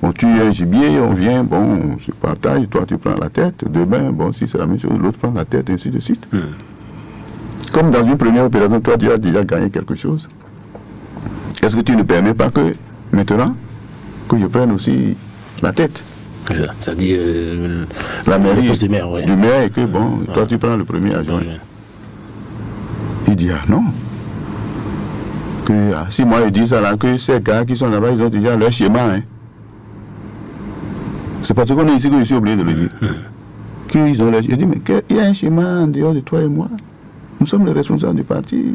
on tue un gibier, on vient, bon, on se partage, toi tu prends la tête, demain, bon, si c'est la même chose, l'autre prend la tête, ainsi de suite. Comme dans une première opération, toi tu as déjà gagné quelque chose. Est-ce que tu ne permets pas que, maintenant, que je prenne aussi la tête? C'est-à-dire la mairie le poste du maire, du maire, et que, bon, toi tu prends le premier adjoint. Il dit, ah non. Que, si moi je dis ça là, que ces gars qui sont là-bas, ils ont déjà leur schéma. Hein. C'est parce qu'on est ici que je suis obligé de le dire. Qu'ils ont leur... Je dis, mais il y a un schéma en dehors de toi et moi. Nous sommes les responsables du parti.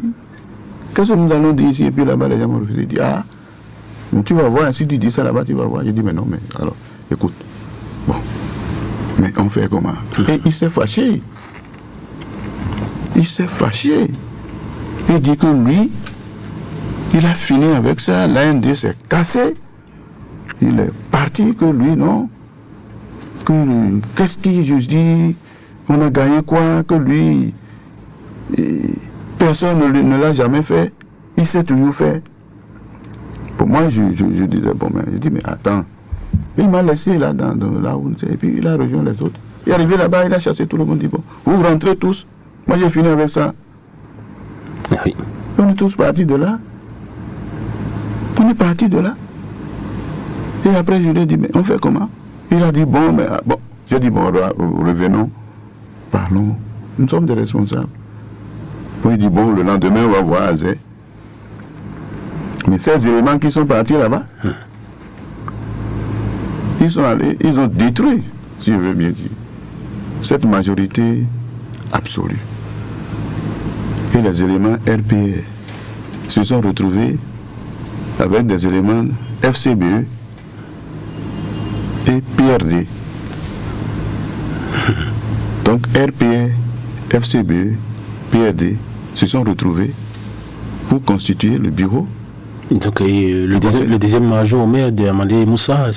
Qu'est-ce que nous allons dire ici? Et puis là-bas, les gens m'ont refusé. Ils disent, ah, tu vas voir, si tu dis ça là-bas, tu vas voir. Je dis, mais non, mais alors, écoute. Bon, mais on fait comment? Et il s'est fâché. Il s'est fâché. Il dit que lui, il a fini avec ça, l'AND s'est cassé. Il est parti, que lui, non. Qu'est-ce qu'il juste dit? On a gagné quoi? Que lui, personne ne l'a jamais fait. Il s'est toujours fait. Pour moi, je disais, bon, mais je dis, mais attends. Il m'a laissé là, là où, et puis il a rejoint les autres. Il est arrivé là-bas, il a chassé tout le monde. Il dit, bon, vous rentrez tous. Moi, j'ai fini avec ça. Oui. On est tous partis de là. On est partis de là. Et après, je lui ai dit, mais on fait comment? Il a dit, bon, mais bon. J'ai dit, bon, revenons, parlons. Nous sommes des responsables. Puis il dit, bon, le lendemain, on va voir Azé. Mais ces éléments qui sont partis là-bas, ils sont allés, ils ont détruit, si je veux bien dire, cette majorité absolue. Et les éléments RPR se sont retrouvés avec des éléments FCBE et PRD. Donc RPR, FCBE, PRD se sont retrouvés pour constituer le bureau. Donc le deuxième adjoint au maire de Amadé Moussa,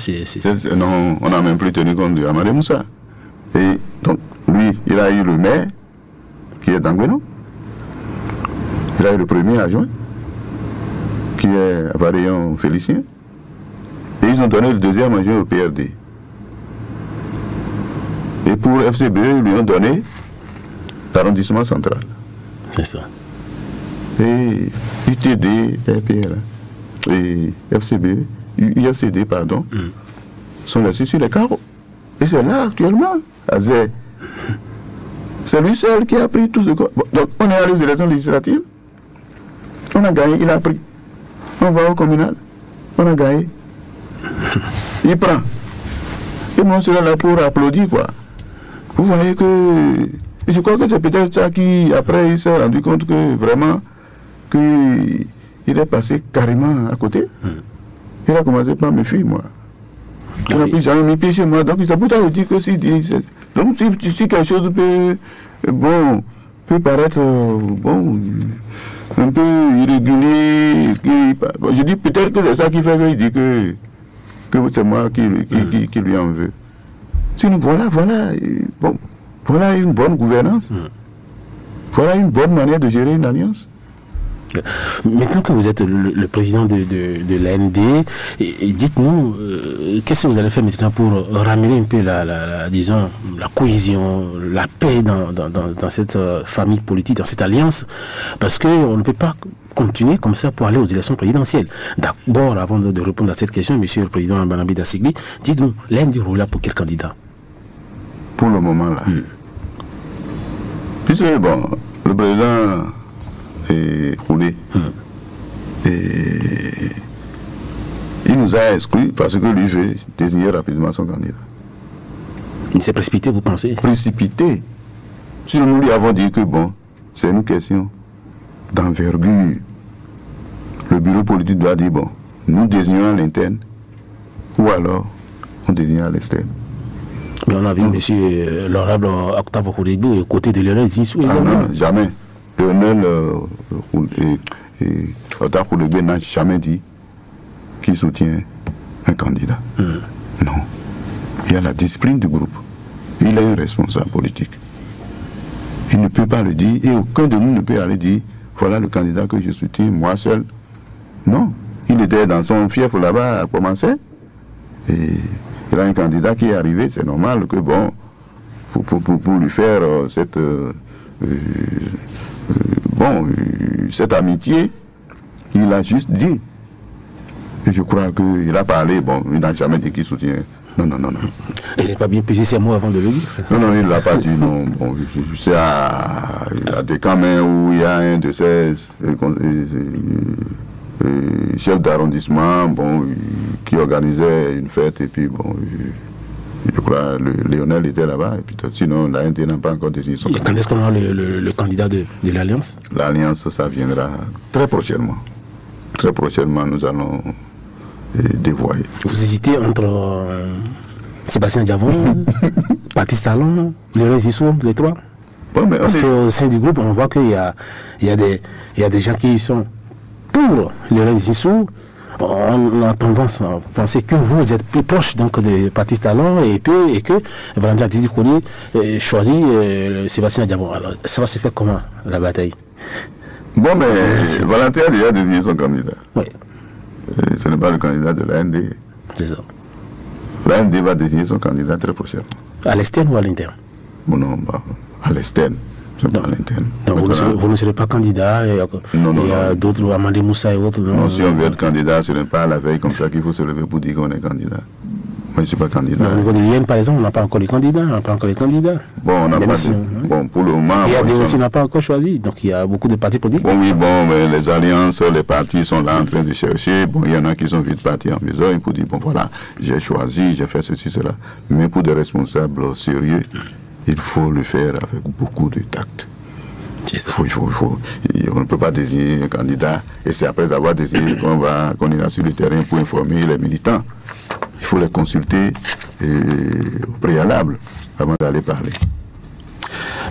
non, on n'a même plus tenu compte de Amadé Moussa. Et donc lui, il a eu le maire qui est d'Angueno. Il a eu le premier adjoint qui est Valéon Félicien. Et ils ont donné le deuxième adjoint au PRD. Et pour FCBE, ils lui ont donné l'arrondissement central. C'est ça. et UTD, RPR et FCB, UFCD, pardon, sont laissés sur les carreaux. Et c'est là actuellement, Azé. C'est lui seul qui a pris tout ce qu'on... Bon, donc on est allé aux élections législatives, on a gagné, il a pris. On va au communal, on a gagné. Il prend. Et moi, c'est là pour applaudir, quoi. Vous voyez que... Je crois que c'est peut-être ça qui, après, il s'est rendu compte que vraiment, qu'il est passé carrément à côté. Il a commencé par me fuir, moi. Il n'a plus jamais mis pied chez moi. Donc, c'est pour ça que je dis que si... Donc, si quelque chose peut paraître, un peu irrégulier, je dis peut-être que c'est ça qui fait qu'il dit que c'est moi qui lui en veux. Sinon, voilà une bonne gouvernance. Voilà une bonne manière de gérer une alliance. Maintenant que vous êtes le président de l'AND, dites-nous, qu'est-ce que vous allez faire maintenant pour ramener un peu disons, la cohésion, la paix dans cette famille politique, dans cette alliance, parce qu'on ne peut pas continuer comme ça pour aller aux élections présidentielles. D'abord, avant de répondre à cette question, monsieur le président Barnabé Dassigui, dites-nous, l'AND roule pour quel candidat? Pour le moment, là. Puisque, bon, le président est roulé. Et il nous a exclus parce que lui veut désigner rapidement son candidat. Il s'est précipité, vous pensez? Précipité. Si nous lui avons dit que, bon, c'est une question d'envergure, le bureau politique doit dire, bon, nous désignons à l'interne, ou alors on désigne à l'externe. Mais on a vu monsieur l'honorable Octave Kourégbé côté de Lionel Zinsou. Ah non, jamais. Lionel Octave Kourégbé n'a jamais dit qu'il soutient un candidat. Non. Il y a la discipline du groupe. Il est un responsable politique. Il ne peut pas le dire et aucun de nous ne peut aller dire voilà le candidat que je soutiens, moi seul. Non. Il était dans son fief là-bas à commencer. Et il a un candidat qui est arrivé, c'est normal que, bon, pour lui faire cette amitié, il a juste dit. Et je crois qu'il a parlé, bon, il n'a jamais dit qu'il soutient. Non. Il n'est pas bien pesé ses mots avant de le dire, c'est ça? Non, il ne l'a pas dit, non. Bon, c'est à des camins où il y a un de ces chef d'arrondissement, bon, qui organisait une fête, et puis bon, je crois Lionel était là-bas, et puis sinon l'AND n'a pas encore désigné son candidat. Quand est-ce qu'on aura le candidat de l'Alliance? L'Alliance, ça viendra très prochainement. Très prochainement, nous allons dévoiler. Vous hésitez entre Sébastien Diabon, Patrice Talon, Lionel Zinsou, les trois? Bon, mais parce qu'au sein du groupe, on voit qu'il y a des gens qui sont pour Lionel Zinsou. On a tendance à penser que vous êtes plus proche donc de Patrice Talon et que Valentin Dizikouni choisit Sébastien Diabon. Alors, ça va se faire comment, la bataille? Bon, mais Valentin a déjà désigné son candidat. Oui. Ce n'est pas le candidat de l'AND. C'est ça. L'AND va désigner son candidat très prochainement. À l'externe ou à l'interne? Bon, non, à l'externe. Donc vous ne serez pas candidat, il y a d'autres, Amandé Moussa et autres. Non, si on veut être candidat, ce n'est pas à la veille comme ça qu'il faut se lever pour dire qu'on est candidat. Moi, je ne suis pas candidat. Au niveau de l'IN, par exemple, on n'a pas encore les candidats. Bon, on n'a pas bon, pour le moment... Il y a des aussi, on n'a pas encore choisi. Donc, il y a beaucoup de partis politiques. Bon, oui, bon, mais les alliances, les partis sont là en train de chercher. Bon, il y en a qui sont vite partis en besogne pour dire, bon, voilà, j'ai choisi, j'ai fait ceci, cela. Mais pour des responsables sérieux, il faut le faire avec beaucoup de tact. On ne peut pas désigner un candidat et c'est après avoir désigné qu'on ira sur le terrain pour informer les militants. Il faut les consulter au préalable avant d'aller parler.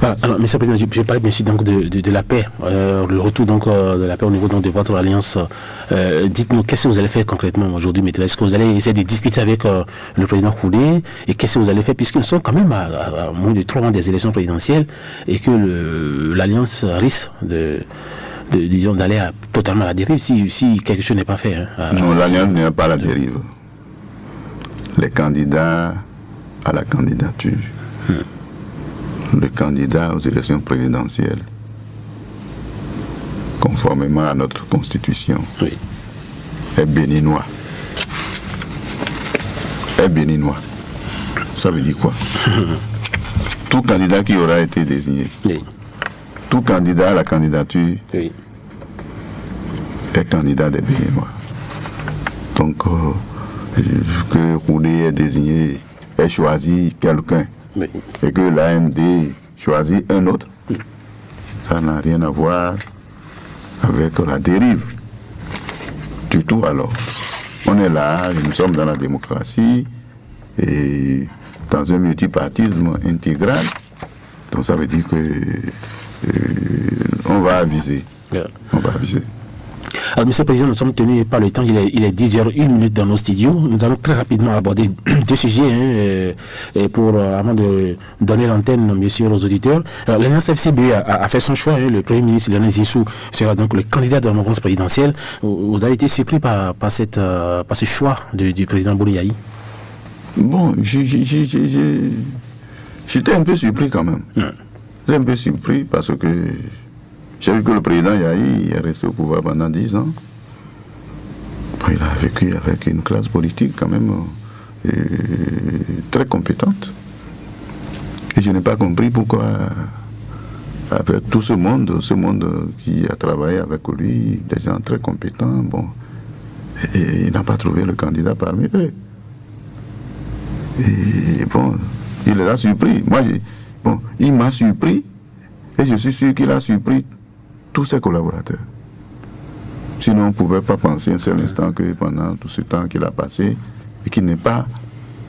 Alors, monsieur le Président, je parlais bien sûr donc de la paix, le retour donc de la paix au niveau donc, de votre alliance. Dites-nous, qu'est-ce que vous allez faire concrètement aujourd'hui? Est-ce que vous allez essayer de discuter avec le président Koulé et qu'est-ce que vous allez faire puisqu'ils sont quand même à moins de 3 mois des élections présidentielles et que l'alliance risque d'aller totalement à la dérive si quelque chose n'est pas fait. Non, l'alliance n'est pas à la dérive. Les candidats à la candidature. Le candidat aux élections présidentielles conformément à notre constitution, Oui. est béninois. Est béninois. Ça veut dire quoi? Tout candidat qui aura été désigné, Oui. tout candidat à la candidature Oui. est candidat des Béninois. Donc, que Roudé est désigné, ait choisi quelqu'un, Oui. et que l'AMD choisit un autre, ça n'a rien à voir avec la dérive. Du tout alors. On est là, nous sommes dans la démocratie, et dans un multipartisme intégral. Donc ça veut dire que on va aviser. Yeah. On va aviser. Alors, Monsieur le Président, nous sommes tenus par le temps, il est 10h01 dans nos studios. Nous allons très rapidement aborder deux sujets pour, avant de donner l'antenne, bien sûr, aux auditeurs. L'Alliance FCB a fait son choix. Le Premier ministre Lionel Zinsou sera donc le candidat de la mouvance présidentielle. Vous avez été surpris par ce choix du président Bouni-Yahya? Bon, j'étais un peu surpris quand même. J'étais un peu surpris parce que j'ai vu que le président Yahya est resté au pouvoir pendant 10 ans. Bon, il a vécu avec une classe politique quand même très compétente. Et je n'ai pas compris pourquoi, avec tout ce monde qui a travaillé avec lui, des gens très compétents, bon, et il n'a pas trouvé le candidat parmi eux. Et bon, il l'a surpris. Moi, il m'a surpris et je suis sûr qu'il a surpris tous ses collaborateurs. Sinon, on ne pouvait pas penser un seul instant que pendant tout ce temps qu'il a passé et qu'il n'ait pas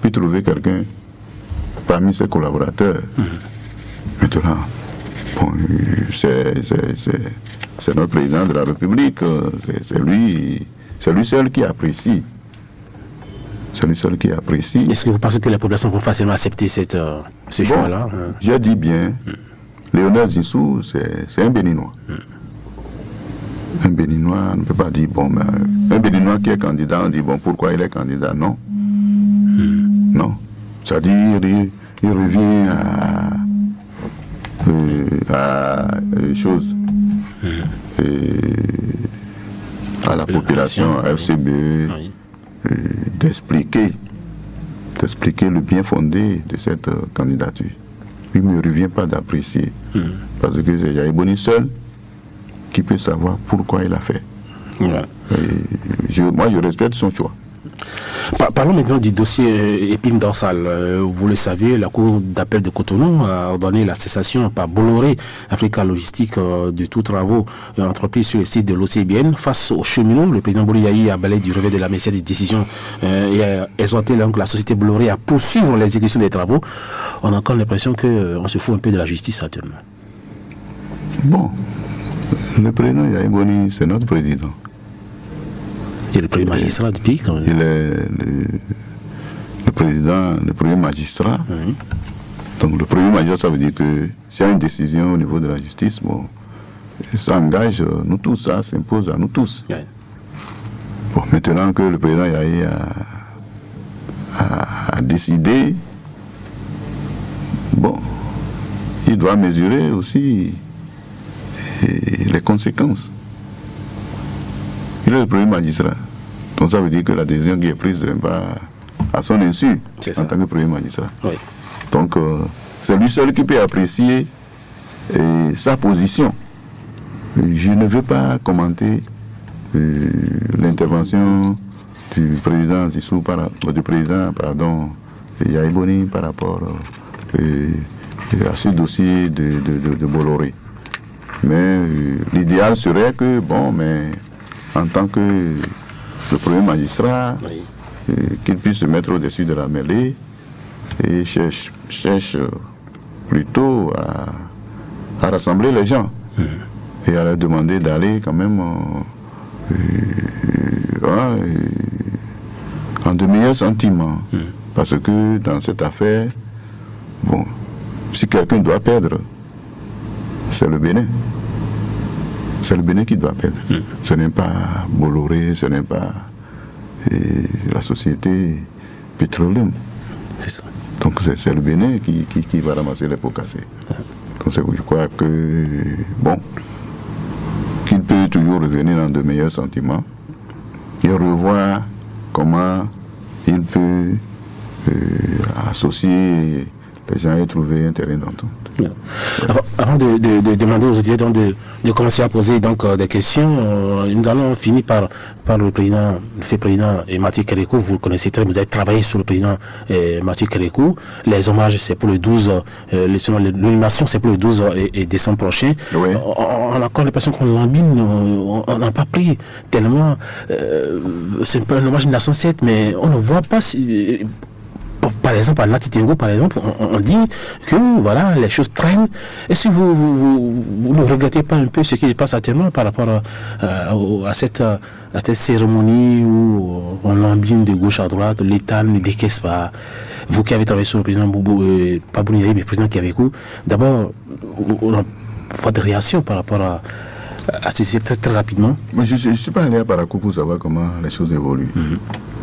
pu trouver quelqu'un parmi ses collaborateurs. Maintenant, bon, c'est notre président de la République, c'est lui seul qui apprécie. C'est lui seul qui apprécie. Est-ce que vous pensez que les populations vont facilement accepter ce choix-là? Je dis bien, Lionel Zinsou, c'est un Béninois. Un Béninois, on ne peut pas dire, bon, mais un Béninois qui est candidat, on dit, bon, pourquoi il est candidat? Non. Non. C'est-à-dire, il revient à choses, à la population, à FCB, d'expliquer le bien fondé de cette candidature. Il ne me revient pas d'apprécier, parce que c'est Yahya Boni seul qui peut savoir pourquoi il a fait. Voilà. Moi, je respecte son choix. Parlons maintenant du dossier épine dorsale. Vous le savez, la Cour d'appel de Cotonou a ordonné la cessation par Bolloré Africa Logistique de tous travaux entrepris sur le site de l'OCBN. Face aux cheminots, le président Bouni-Yahya a balayé du revers de la main cette décision et a exhorté donc la société Bolloré à poursuivre l'exécution des travaux. On a encore l'impression qu'on se fout un peu de la justice actuellement. Bon, le président Yahya Boni, c'est notre président. Il est le premier magistrat du pays quand même. Il est le président, le premier magistrat. Oui. Donc le premier magistrat, ça veut dire que s'il y a une décision au niveau de la justice, bon, ça engage nous tous, ça s'impose à nous tous. Oui. Bon, maintenant que le président Yahya a décidé, bon, il doit mesurer aussi les conséquences. Il est le premier magistrat. Donc ça veut dire que la décision qui est prise ne va à son insu en tant que premier magistrat. Oui. Donc c'est lui seul qui peut apprécier sa position. Je ne veux pas commenter l'intervention du président Zissou, du président, pardon, Yahya Boni par rapport à ce dossier de Bolloré. Mais l'idéal serait que, bon, mais en tant que le premier magistrat, oui, qu'il puisse se mettre au-dessus de la mêlée et cherche plutôt à rassembler les gens et à leur demander d'aller quand même en de meilleurs sentiments. Parce que dans cette affaire, bon, si quelqu'un doit perdre, c'est le Bénin. C'est le Bénin qui doit perdre. Ce n'est pas Bolloré, ce n'est pas la société pétrolière. C'est ça. Donc c'est le Bénin qui va ramasser les pots cassés. Donc je crois que, bon, qu'il peut peut toujours revenir dans de meilleurs sentiments et revoir comment il peut associer les gens et trouver un terrain d'entente. Avant de demander aux auditeurs de commencer à poser des questions, nous allons finir par le président Mathieu Kérékou. Vous le connaissez très bien, vous avez travaillé sur le président Mathieu Kérékou. Les hommages, c'est pour le 12, l'animation, c'est pour le 12 et décembre prochain. Oui. On a encore l'impression qu'on l'embine, on n'a pas pris tellement. C'est un peu un hommage 1907, mais on ne voit pas. Par exemple, à Natitengo, par exemple, on dit que voilà, les choses traînent. Est-ce que vous ne regrettez pas un peu ce qui se passe actuellement par rapport à cette cérémonie où on l'embine de gauche à droite, l'État ne décaisse pas? Vous qui avez travaillé sur le président pas Bouniaï, mais le président Kérékou, d'abord, votre réaction par rapport à ceci très, très rapidement? Moi, je ne suis pas allé à Parakou pour savoir comment les choses évoluent.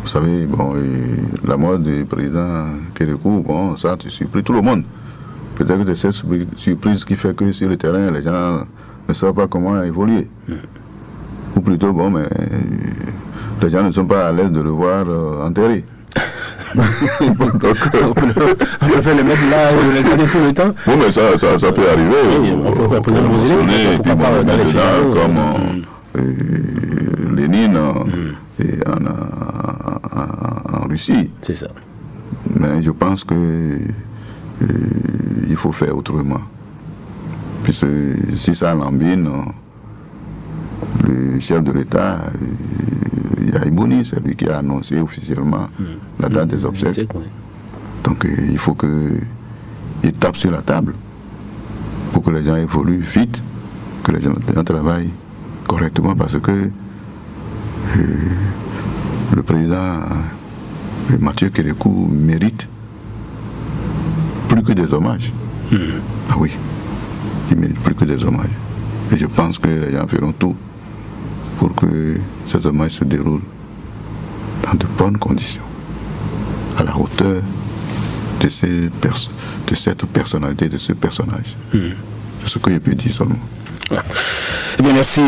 Vous savez, bon, la mort du président Kérékou, bon, ça a surpris tout le monde. Peut-être que c'est cette surprise qui fait que sur le terrain, les gens ne savent pas comment évoluer. Ou plutôt, bon, mais les gens ne sont pas à l'aise de le voir enterré. Donc, on préfère le mettre là et le regarder tout le temps. Bon, mais ça peut arriver. Oui, on peut poser le mausolée, puis bon, dedans, comme Lénine en Russie. C'est ça. Mais je pense que il faut faire autrement. Puisque si ça l'embine, le chef de l'État, Yaïbouni, c'est lui qui a annoncé officiellement la date des obsèques. Donc il faut qu'il tape sur la table pour que les gens évoluent vite, que les gens travaillent correctement, parce que le président Mathieu Kérékou mérite plus que des hommages. Ah oui, il mérite plus que des hommages. Et je pense que les gens feront tout pour que ces hommages se déroulent dans de bonnes conditions, à la hauteur de cette personnalité, de ce personnage. C'est ce que je peux dire seulement. Eh bien, merci,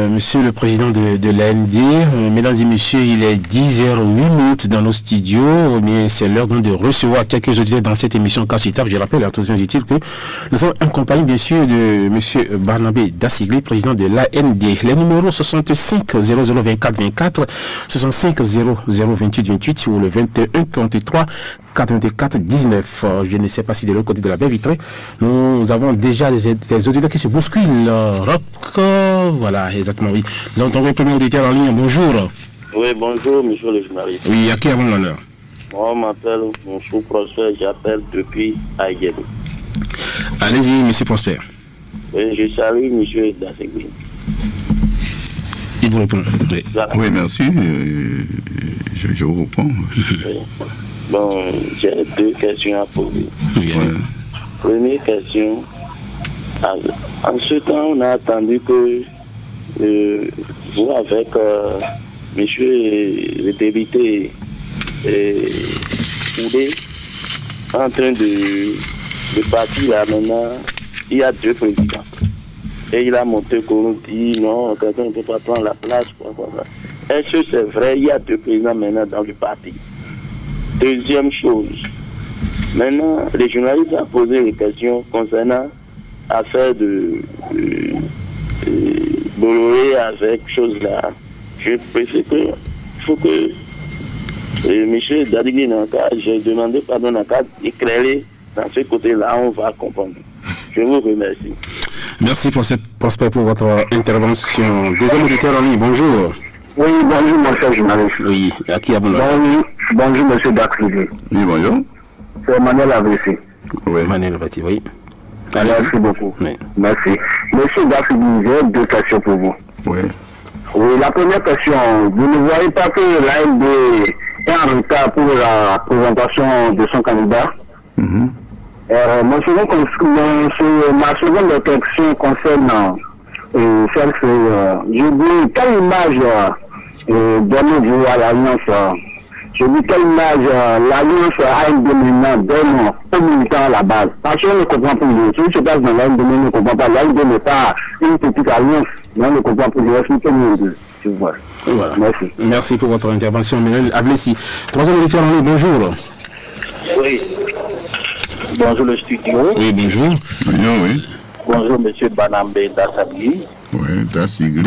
monsieur le président de l'AND. Mesdames et messieurs, il est 10h08 dans nos studios. Eh c'est l'heure de recevoir quelques auditeurs dans cette émission Casse-Table. Je rappelle à tous les auditeurs que nous sommes en compagnie, bien sûr, de monsieur Barnabé Dassigli, président de l'AND. Les numéros 65 00 24 24, 65 00 28 28 ou le 21 33 84 19. Je ne sais pas si de l'autre côté de la baie vitrée, nous avons déjà des auditeurs qui se bousculent. Rock, voilà, exactement, oui. Nous avons entendu le premier auditeur en ligne. Bonjour. Oui, bonjour, monsieur le journaliste. Oui, à qui avons l'honneur? Moi, on m'appelle Monsieur Prosper, j'appelle depuis Aïgel. Allez-y, monsieur Prosper. Oui, je salue monsieur Dassigli. Il vous répond. Oui, oui merci. Je vous réponds. Oui. Bon, j'ai deux questions à poser. Oui. Première question. En ce temps, on a attendu que vous, avec monsieur le député Oudé, en train de partir là maintenant, il y a deux présidents. Et il a monté qu'on nous dit non, quelqu'un ne peut pas prendre la place. Est-ce que c'est vrai, il y a deux présidents maintenant dans le parti? Deuxième chose, maintenant, les journalistes ont posé des questions concernant l'affaire de Bolloré avec chose là. Je préfère que, il faut que M. Dadigui Nanka, j'ai demandé pardon Nanka, éclairer dans ce côté-là, on va comprendre. Je vous remercie. Merci Prosper pour votre intervention. Deuxième auditeur en ligne, bonjour. Oui, bonjour, mon cher journaliste. Oui, à qui avons-nous? Bonjour, monsieur Daxili. Oui, bonjour. C'est Emmanuel Avessi. Oui. Emmanuel Avessi, oui. Allez, merci beaucoup. Oui. Merci. Monsieur Daxili, j'ai deux questions pour vous. Oui. Oui, la première question, vous ne voyez pas que l'AND est en retard pour la présentation de son candidat? Ma seconde question concerne je dis, quelle image donnez-vous à l'Alliance Je dis quelle image l'alliance AND maintenant donne aux militants à la base. Personne ne comprend plus. Si je passe dans l'AND, on ne comprend pas. L'AND n'est pas une petite alliance. On ne comprend plus. Voilà. Merci. Merci pour votre intervention, Manuel Ablessi. Troisième auditeur en ligne, bonjour. Oui. Bonjour le studio. Oui, bonjour. Oui. Bonjour monsieur Banambe Dassabli. Oui, Dassigli.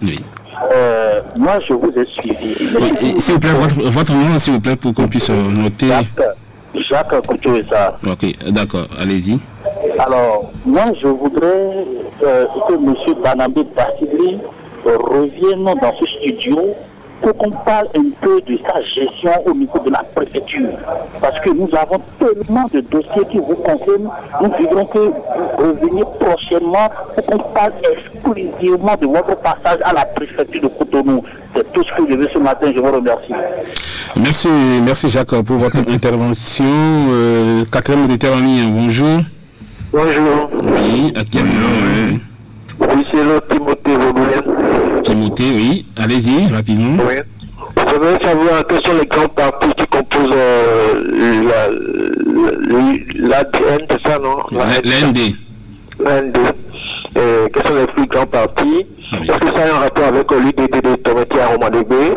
Oui. Moi, je vous ai suivi. Oui, s'il vous plaît, votre nom, s'il vous plaît, pour qu'on puisse noter. Jacques Kouchouessa. Ok, d'accord, allez-y. Alors, moi, je voudrais que M. Banambe Dassabli revienne dans ce studio pour qu'on parle un peu de sa gestion au niveau de la préfecture. Parce que nous avons tellement de dossiers qui vous concernent. Nous voudrons que vous reveniez prochainement pour qu'on parle exclusivement de votre passage à la préfecture de Cotonou. C'est tout ce que je veux ce matin. Je vous remercie. Merci Jacques pour votre intervention. Quatrième auditeur en ligne, bonjour. Bonjour. Oui, à qui? Oui, c'est le Timothée Vaudouin. Timothée, oui. Allez-y, rapidement. Oui. Je voudrais savoir quels sont les grands partis qui composent l'ADN, c'est ça, non? L'ND. L'ND. Quels sont les plus grands partis? Oui. Est-ce que ça a un rapport avec l'UDD de Tomati à Romadébé?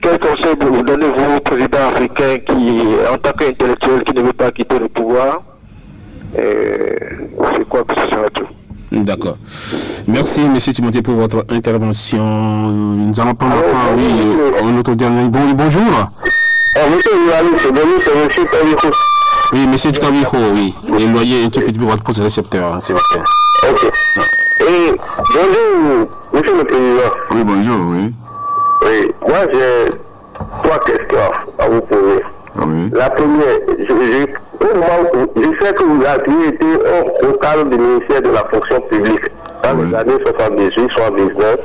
Quel conseil vous donnez-vous au président africain qui, en tant qu'intellectuel, qui ne veut pas quitter le pouvoir? C'est quoi que ce sera tout? D'accord. Merci, M. Timothée, pour votre intervention. Nous allons prendre notre dernier. Bonjour. Oui, M. Taviho, oui. Éloignez un tout petit peu votre poste de récepteur, s'il vous plaît. Ok. Et bonjour, monsieur le président. Oui, bonjour, oui. Oui, moi j'ai 3 questions à vous poser. Oui. La première, je sais que vous avez été au cadre du ministère de la fonction publique dans les années 78, 79,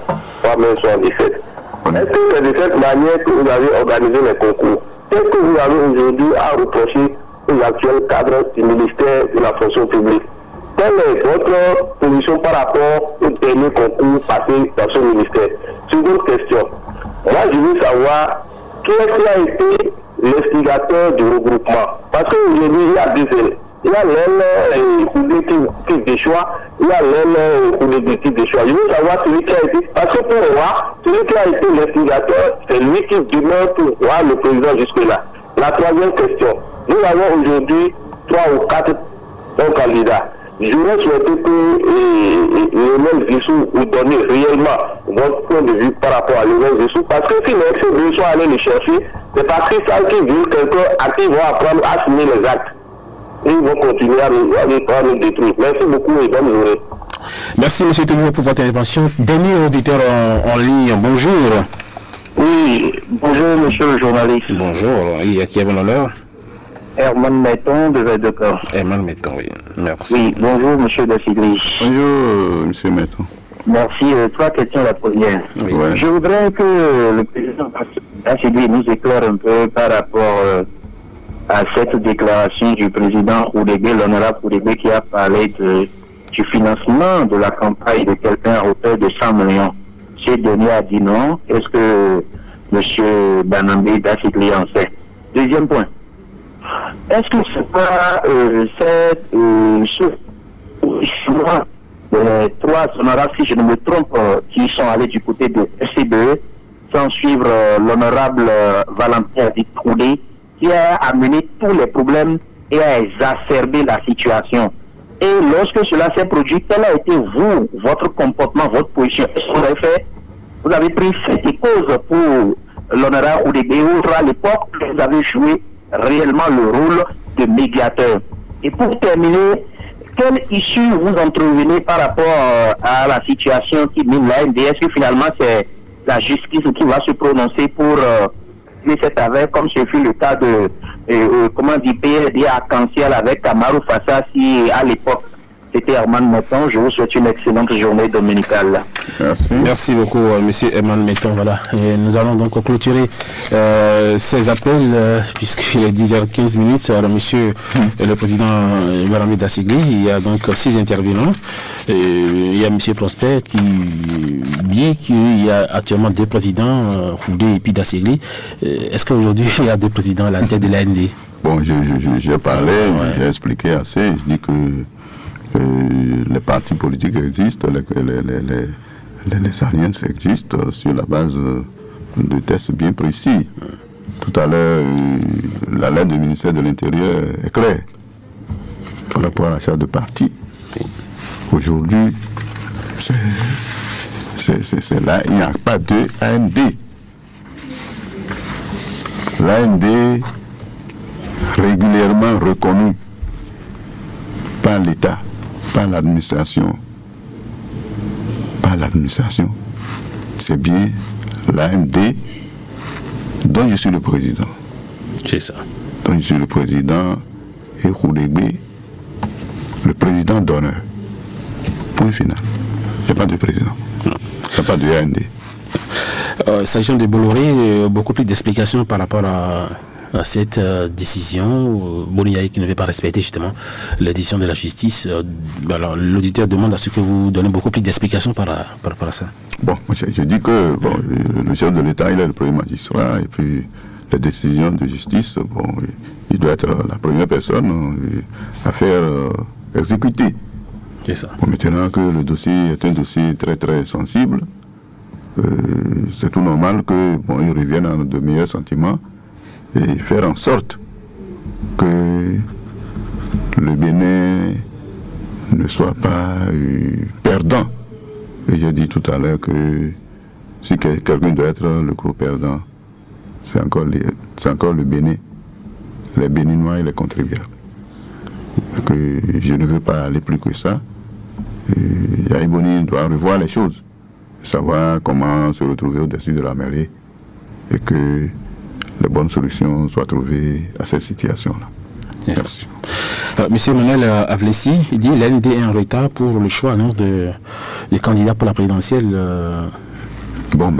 voire même 77. Est-ce que c'est de cette manière que vous avez organisé les concours? Qu'est-ce que vous avez aujourd'hui à reprocher aux actuels cadres du ministère de la fonction publique? Quelle est votre position par rapport au dernier concours passé dans ce ministère? Seconde question. Moi, je veux savoir qui a été l'instigateur du regroupement. Parce qu'aujourd'hui, il y a deux ailes. Il y a l'aile qui déchoit, il y a l'aile type de choix. Je veux savoir celui qui a été. Parce que pour moi, celui qui a été l'instigateur, c'est lui qui demeure pour voir le président jusque-là. La troisième question. Nous avons aujourd'hui 3 ou 4 candidats. J'aurais souhaité que Lionel Zissou vous donne réellement votre point de vue par rapport à Lionel Zissou, parce que si les ex-élus sont allés le chercher, c'est parce que ça qui veut quelqu'un à qui vont apprendre à signer les actes. Et ils vont continuer à nous détruire. Merci beaucoup et bonne journée. Merci M. Théophile pour votre intervention. Dernier auditeur en ligne, bonjour. Oui, bonjour monsieur le journaliste. Bonjour, oui, à qui avez l'honneur? Herman Metton de Vedecor. Herman Metton, oui. Merci. Oui, bonjour monsieur Dassigli. Bonjour monsieur Metton. Merci. 3 questions. La première. Oui. Ouais. Je voudrais que le président Dassigli nous éclaire un peu par rapport à cette déclaration du président Oudébé, l'honorable Oudébé, qui a parlé du financement de la campagne de quelqu'un à hauteur de 100 millions. Ce dernier a dit non. Est-ce que M. Banambe Dassigli en sait? Deuxième point. Est-ce que c'est pas les 3 honorables, si je ne me trompe, qui sont allés du côté de FCBE, sans suivre l'honorable Valentin Ditroudé, qui a amené tous les problèmes et a exacerbé la situation. Et lorsque cela s'est produit, quel a été votre comportement, votre position? Est-ce que vous avez fait? Vous avez pris fait et cause pour l'honorable Oudébé, ou à l'époque, vous avez joué réellement le rôle de médiateur. Et pour terminer, quelle issue vous entrevenez par rapport à la situation qui mine la ND? Est-ce que finalement c'est la justice qui va se prononcer pour cette affaire, comme ce fut le cas de comment dire, PRD arc-en-ciel avec Kamarou Fassa, si à l'époque c'était Herman Metton. Je vous souhaite une excellente journée dominicale. Merci. Merci beaucoup, monsieur Herman Metton. Voilà. Et nous allons donc clôturer ces appels, puisqu'il est 10h15. Alors, monsieur le président Barami Dassigli, il y a donc 6 intervenants. Il y a monsieur Prosper qui dit qu'il y a actuellement 2 présidents, Roudé et puis Dassigli. Est-ce qu'aujourd'hui, il y a 2 présidents à la tête de l'AND? Bon, j'ai parlé, j'ai expliqué assez. Je dis que les partis politiques existent, les alliances existent sur la base de tests bien précis. Tout à l'heure, la lettre du ministère de l'Intérieur est claire par rapport à la charte de parti. Aujourd'hui, c'est là, il n'y a pas de AND. L'AND régulièrement reconnu par l'État, par l'administration. C'est bien l'AMD dont je suis le président. C'est ça. Dont je suis le président et Roudégbé, le président d'honneur. Point final. Il n'y a pas de président. Il n'y a pas de AND. S'agissant de Bolloré, beaucoup plus d'explications par rapport à cette décision. Boniaï qui ne veut pas respecter justement la décision de la justice. Alors l'auditeur demande à ce que vous donnez beaucoup plus d'explications par rapport à ça. Bon, je dis que le chef de l'État, il est le premier magistrat, et puis les décisions de justice, bon, il doit être la première personne à faire exécuter. C'est ça. Bon, maintenant que le dossier est un dossier très très sensible, c'est tout normal que il revienne à de meilleurs sentiments et faire en sorte que le Bénin ne soit pas perdant. Et j'ai dit tout à l'heure que si quelqu'un doit être le gros perdant, c'est encore le Bénin, les Béninois et les contribuables. Que je ne veux pas aller plus que ça. Yaïboni doit revoir les choses, savoir comment se retrouver au-dessus de la mêlée et que les bonnes solutions soient trouvées à cette situation-là. Yes. Merci. Monsieur Manuel Avlessi, il dit l'AND est en retard pour le choix des candidats pour la présidentielle. Bon,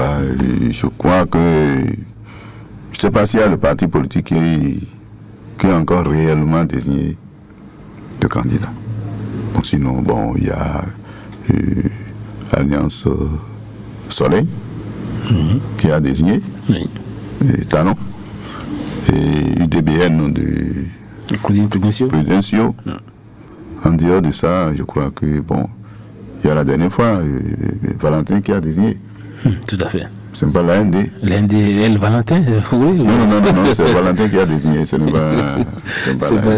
je crois que je ne sais pas s'il y a le parti politique qui est encore réellement désigné de candidat. Bon, sinon, il y a l'Alliance Soleil qui a désigné. Oui. Et Talon et UDBN de Prudencio. En dehors de ça, je crois que il y a la dernière fois Valentin qui a désigné. Tout à fait. C'est pas l'AND. L'AND, Valentin, oui. Non, c'est Valentin qui a désigné. Ce n'est pas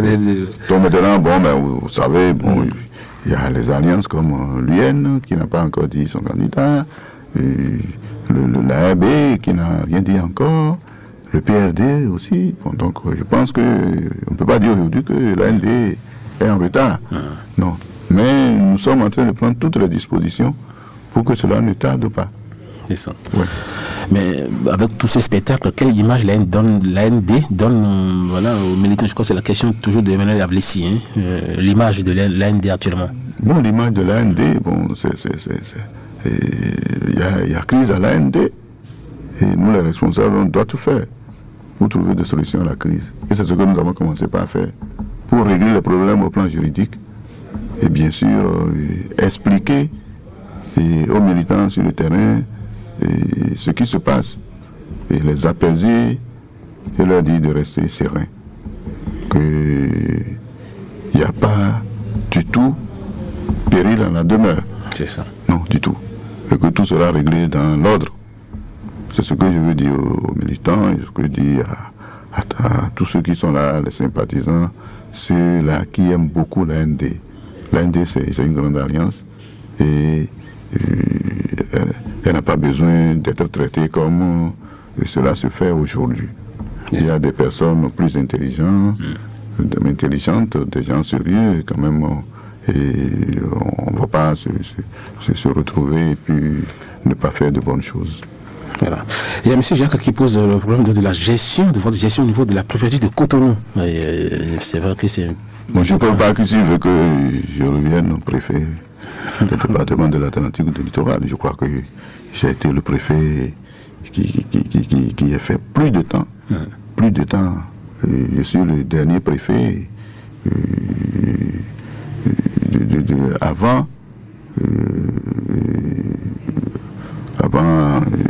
l'AND. Donc maintenant, vous savez, il y a les alliances comme l'UN qui n'a pas encore dit son candidat. L'AB qui n'a rien dit encore, le PRD aussi. Bon, donc je pense qu'on ne peut pas dire aujourd'hui que l'AND est en retard. Non. Mais nous sommes en train de prendre toutes les dispositions pour que cela ne tarde pas. C'est ça. Ouais. Mais avec tout ce spectacle, quelle image l'AND donne aux militants? Je crois que c'est la question toujours de Emmanuel Avlessi, l'image de l'AND actuellement. Bon, l'image de l'AND, il y a crise à l'AND et nous les responsables on doit tout faire pour trouver des solutions à la crise, et c'est ce que nous avons commencé par faire pour régler les problèmes au plan juridique et bien sûr expliquer aux militants sur le terrain ce qui se passe et les apaiser et leur dire de rester serein, qu'il n'y a pas du tout péril en la demeure. C'est ça. Non, du tout. Et que tout sera réglé dans l'ordre. C'est ce que je veux dire aux militants et ce que je dis à tous ceux qui sont là, les sympathisants, ceux-là qui aiment beaucoup l'AND. L'AND, c'est une grande alliance et elle n'a pas besoin d'être traitée comme cela se fait aujourd'hui. Il y a des personnes plus intelligentes, des gens sérieux quand même. Et on ne va pas se retrouver et puis ne pas faire de bonnes choses. Voilà. Il y a M. Jacques qui pose le problème de la gestion, de votre gestion au niveau de la préfecture de Cotonou. C'est vrai que c'est... Bon, je ne peux pas que s'il veut que je revienne au préfet du département de l'Atlantique ou du littoral. Je crois que j'ai été le préfet qui a fait plus de temps. Plus de temps. Je suis le dernier préfet avant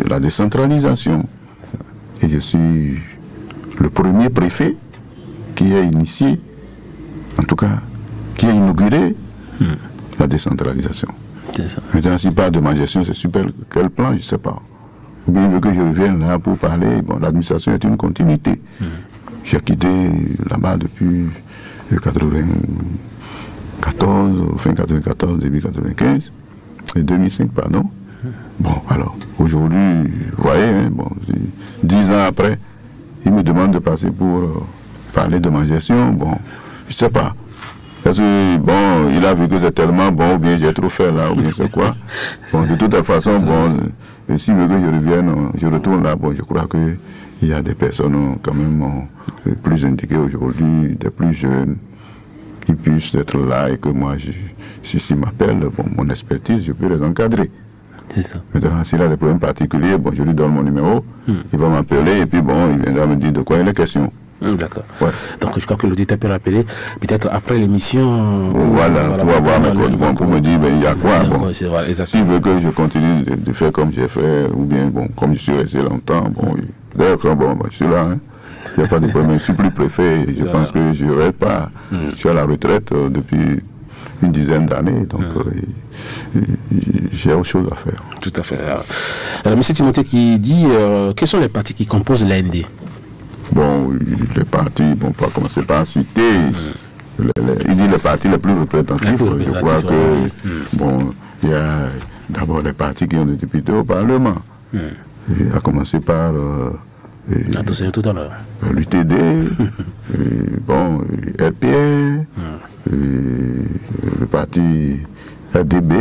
la décentralisation. Et je suis le premier préfet qui a initié, en tout cas, qui a inauguré la décentralisation. Maintenant, s'il parle de ma gestion, c'est super. Quel plan, je ne sais pas. Ou bien il veut que je revienne là pour parler. Bon, l'administration est une continuité. J'ai quitté là-bas depuis 94, fin 94, début 95, et 2005, pardon. Bon, alors, aujourd'hui, vous voyez, hein, bon, 10 ans après, il me demande de passer pour parler de ma gestion. Bon, je ne sais pas. Parce que, bon, il a vu que c'est tellement bon, ou bien j'ai trop fait là, ou bien c'est quoi. Bon, de toute façon, bon, s'il veut que je revienne, je retourne là, bon, je crois qu'il y a des personnes quand même plus indiquées aujourd'hui, des plus jeunes, qui puissent être là et que moi, s'ils m'appellent, bon, mon expertise, je peux les encadrer. C'est ça. Maintenant, s'il a des problèmes particuliers, bon, je lui donne mon numéro, il va m'appeler et puis bon, il viendra me dire de quoi il est question. D'accord. Ouais. Donc je crois que l'auditeur peut rappeler, peut-être après l'émission. Voilà, pour avoir mes codes, bon, pour me dire, ben, il y a quoi. Bon. S'il veut que je continue de faire comme j'ai fait, ou bien, bon, comme je suis resté longtemps, bon, d'ailleurs, bon, je suis là, hein. Il n'y a pas de problème. Je suis plus préfet, je pense que je ne reste pas. Je suis à la retraite depuis une dizaine d'années, donc j'ai autre chose à faire. Tout à fait. Alors, M. Timothée qui dit, quels sont les partis qui composent l'AND? Bon, les partis, bon, on peut commencer par citer. Il dit les partis les plus représentatifs. Je crois que, bon, il y a d'abord les partis qui ont des députés au Parlement. À commencer par l'UTD, bon, RPR, le parti RDB,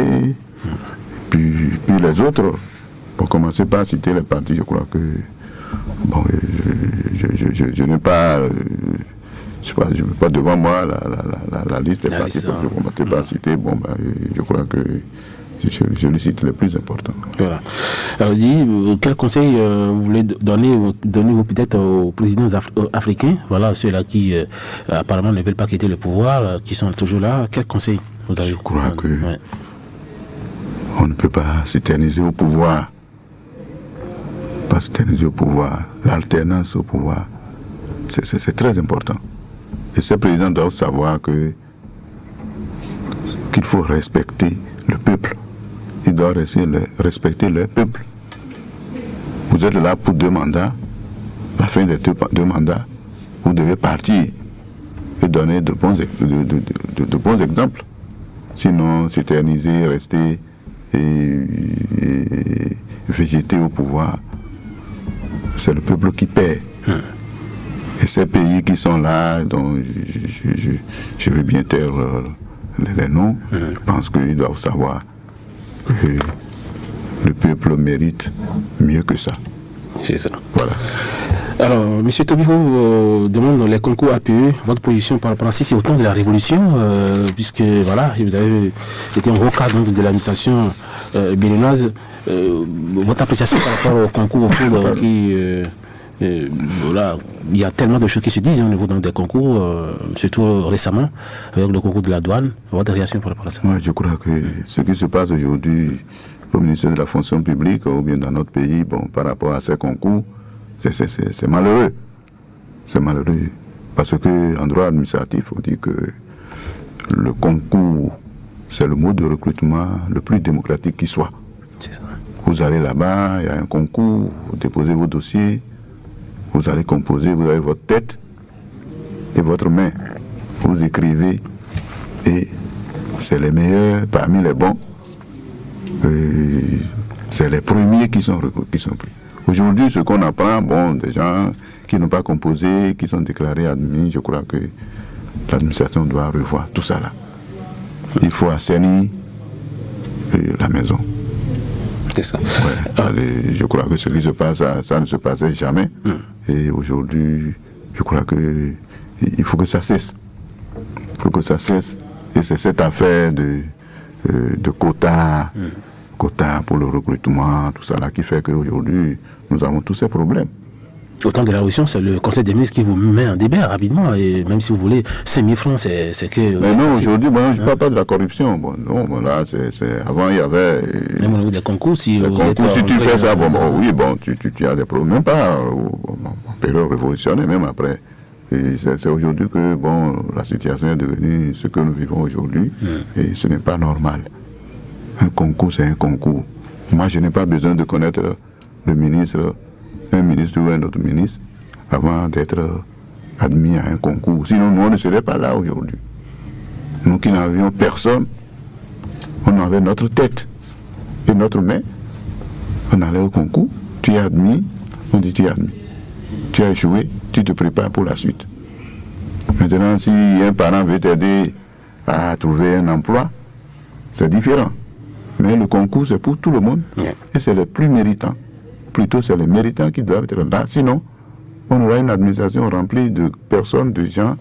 puis les autres. Pour commencer par citer les partis, je crois que bon, je n'ai pas, je n'ai pas devant moi la liste des partis que je ne commence pas à citer. Bon, ben, je crois que je lui cite les plus importants. Voilà. Alors, quel conseil vous voulez donner peut-être aux présidents africains, voilà, ceux-là qui apparemment ne veulent pas quitter le pouvoir, qui sont toujours là, quel conseil vous avez? Je crois que on ne peut pas s'éterniser au pouvoir. Pas s'éterniser au pouvoir. L'alternance au pouvoir, c'est très important. Et ces présidents doivent savoir qu'il faut respecter le peuple. Ils doivent respecter le peuple. Vous êtes là pour 2 mandats. À la fin des 2 mandats, vous devez partir et donner de bons exemples. Sinon, s'éterniser, rester et végéter au pouvoir, c'est le peuple qui paie. Et ces pays qui sont là, dont je vais bien taire les noms, je pense qu'ils doivent savoir que le peuple mérite mieux que ça. C'est ça. Voilà. Alors, M. Tobiro demande les concours APE, votre position par rapport à si c'est au temps de la Révolution, puisque voilà, vous avez été un haut cadre de l'administration béninoise. Votre appréciation par rapport au concours au foot qui... voilà, il y a tellement de choses qui se disent au niveau des concours, surtout récemment, avec le concours de la douane. Votre réaction par rapport à ça? Moi, je crois que ce qui se passe aujourd'hui au ministère de la fonction publique, ou bien dans notre pays, bon, par rapport à ces concours, c'est malheureux. C'est malheureux. Parce qu'en droit administratif, on dit que le concours, c'est le mode de recrutement le plus démocratique qui soit. Vous allez là-bas, il y a un concours, vous déposez vos dossiers, vous allez composer, vous avez votre tête et votre main. Vous écrivez et c'est les meilleurs parmi les bons. C'est les premiers qui sont pris. Aujourd'hui, ce qu'on apprend, bon, des gens qui n'ont pas composé, qui sont déclarés admis, je crois que l'administration doit revoir tout ça là. Il faut assainir la maison. C'est ça. Ouais. Je crois que ce qui se passe, ça ne se passait jamais. Et aujourd'hui, je crois que il faut que ça cesse. Il faut que ça cesse. Et c'est cette affaire de quotas, quotas pour le recrutement, tout ça là, qui fait qu'aujourd'hui, nous avons tous ces problèmes. Au temps de la Révolution, c'est le Conseil des ministres qui vous met en débat rapidement. Et même si vous voulez 5 000 francs, c'est que... Mais non, aujourd'hui, bon, je ne parle pas de la corruption. Bon, non, bon, là, avant, il y avait... Même au niveau des concours, si tu fais ça, oui, bon, tu as des problèmes. Même pas en période révolutionnaire, même après. C'est aujourd'hui que, bon, la situation est devenue ce que nous vivons aujourd'hui. Et ce n'est pas normal. Un concours, c'est un concours. Moi, je n'ai pas besoin de connaître le ministre... un ministre ou un autre ministre avant d'être admis à un concours. Sinon, nous, on ne serait pas là aujourd'hui. Nous qui n'avions personne, on avait notre tête et notre main. On allait au concours, tu es admis, on dit tu es admis. Tu as échoué, tu te prépares pour la suite. Maintenant, si un parent veut t'aider à trouver un emploi, c'est différent. Mais le concours, c'est pour tout le monde et c'est le plus méritant. Plutôt, c'est les méritants qui doivent être là. Sinon, on aura une administration remplie de personnes, de gens,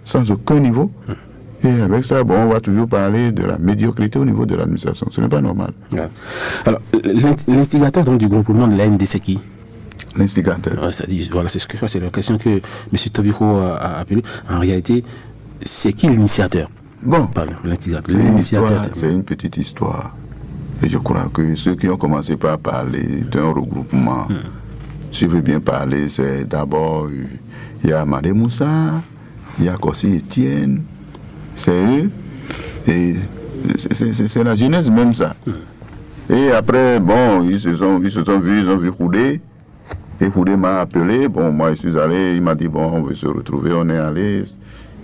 sans aucun niveau. Et avec ça, bon, on va toujours parler de la médiocrité au niveau de l'administration. Ce n'est pas normal. Alors, l'instigateur du groupement de l'AND, c'est qui? L'instigateur. Voilà, c'est la question que M. Tobiro a appelée. En réalité, c'est qui l'initiateur? Bon, l'instigateur. C'est une petite histoire. Et je crois que ceux qui ont commencé par parler d'un regroupement, si je veux bien parler, c'est d'abord, il y a Amadé Moussa, il y a Kossi Etienne, c'est eux, et c'est la jeunesse même ça. Et après, bon, ils se sont vus, ils ont vu Houdé, et Houdé m'a appelé, bon, moi je suis allé, il m'a dit, bon, on veut se retrouver, on est allé,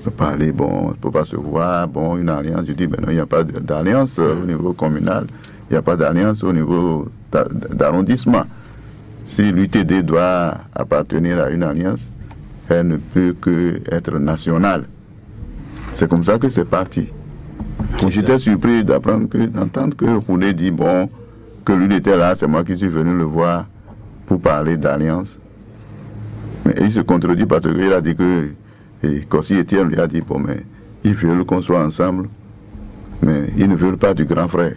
ils ont parlé, bon, on ne peut pas se voir, bon, une alliance, je dis, ben non, il n'y a pas d'alliance au niveau communal. Il n'y a pas d'alliance au niveau d'arrondissement. Si l'UTD doit appartenir à une alliance, elle ne peut qu'être nationale. C'est comme ça que c'est parti. J'étais surpris d'entendre que Roulé dit, bon, que lui était là, c'est moi qui suis venu le voir pour parler d'alliance. Mais il se contredit parce qu'il a dit que, et Kossi Etienne lui a dit, bon, mais ils veulent qu'on soit ensemble, mais ils ne veulent pas du grand frère.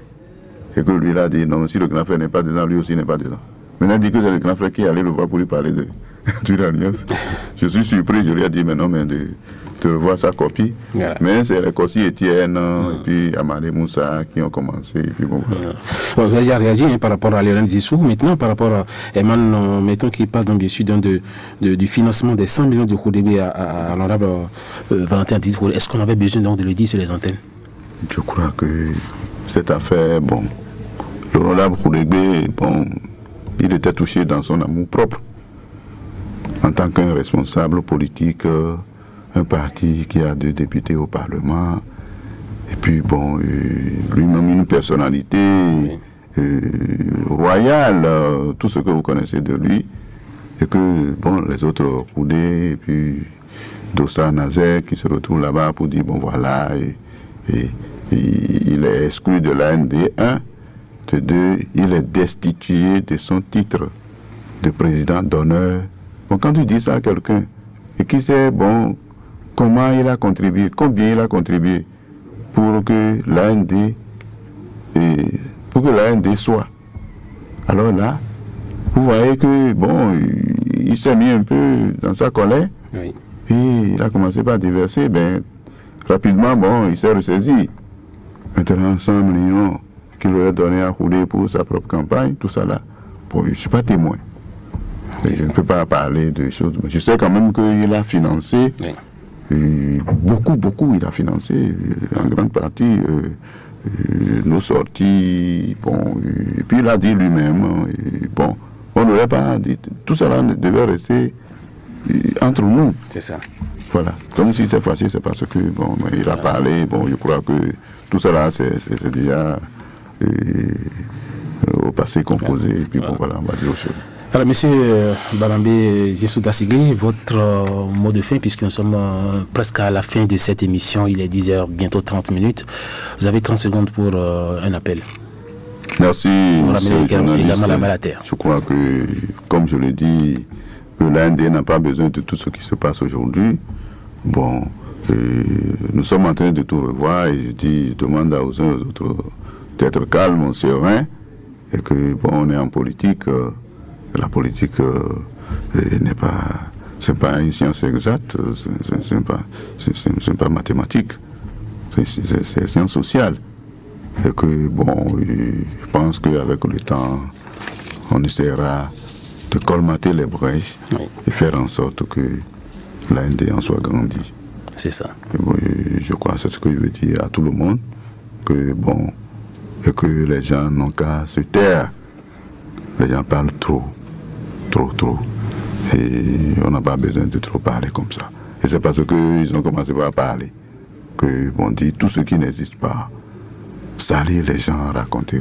Et que lui, il a dit, non, si le grand frère n'est pas dedans, lui aussi n'est pas dedans. Maintenant, il dit que c'est le grand frère qui est allé le voir pour lui parler de l'alliance. Je suis surpris, je lui ai dit, mais non, mais de voir sa copie. Mais c'est les Kossi Etienne, et puis Amadé Moussa qui ont commencé. Et puis bon, voilà. Bon, vous avez réagi par rapport à Léon Zissou. Maintenant, par rapport à Eman, mettons qu'il parle donc, bien sûr du financement des 100 millions de Khoudébé à l'honorable Valentin Dizou. Est-ce qu'on avait besoin donc de le dire sur les antennes? Je crois que cette affaire, bon, l'honorable Khoudébé, bon, il était touché dans son amour propre. En tant qu'un responsable politique, un parti qui a 2 députés au Parlement, et puis bon, lui-même une personnalité royale, tout ce que vous connaissez de lui, et que, bon, les autres Khoudé, et puis Dossa Nazer qui se retrouvent là-bas pour dire, bon voilà, et il est exclu de l'AND, 1, de 2, il est destitué de son titre de président d'honneur. Bon, quand tu dis ça à quelqu'un, et qui sait, bon, comment il a contribué, combien il a contribué pour que l'AND soit. Alors là, vous voyez que, bon, il s'est mis un peu dans sa colère, et il a commencé par déverser, ben, rapidement, bon, il s'est ressaisi. Maintenant, 100 millions qu'il aurait donné à Khoudé pour sa propre campagne, tout ça là, bon, je ne suis pas témoin. Je ne peux pas parler de choses. Mais je sais quand même qu'il a financé, beaucoup, il a financé, en grande partie, nos sorties. Bon, et puis il a dit lui-même, bon, on n'aurait pas dit, tout cela devait rester entre nous. C'est ça. Voilà. Comme si cette fois-ci, c'est parce que, bon, il a parlé, bon, je crois que tout cela, c'est déjà au passé composé, et puis bon, voilà, on va dire autre chose. Alors, monsieur Balambé Zissou Dassigli, votre mot de fin, puisque nous sommes presque à la fin de cette émission, il est 10h, bientôt 30 minutes. Vous avez 30 secondes pour un appel. Merci, monsieur journaliste. Également la main à la terre. Je crois que, comme je le dis, l'AND n'a pas besoin de tout ce qui se passe aujourd'hui. Bon, nous sommes en train de tout revoir et je demande aux uns et aux autres d'être calmes, sereins, et que, bon, on est en politique. La politique c'est pas une science exacte, c'est pas mathématique, c'est science sociale. Et que, bon, je pense qu'avec le temps, on essaiera de colmater les brèches et faire en sorte que l'AND en soit grandi. C'est ça. Et je crois que c'est ce que je veux dire à tout le monde, que, bon, et que les gens n'ont qu'à se taire. Les gens parlent trop. Et on n'a pas besoin de trop parler comme ça. Et c'est parce qu'ils ont commencé par parler que, bon, dit tout ce qui n'existe pas. Salir les gens, raconter.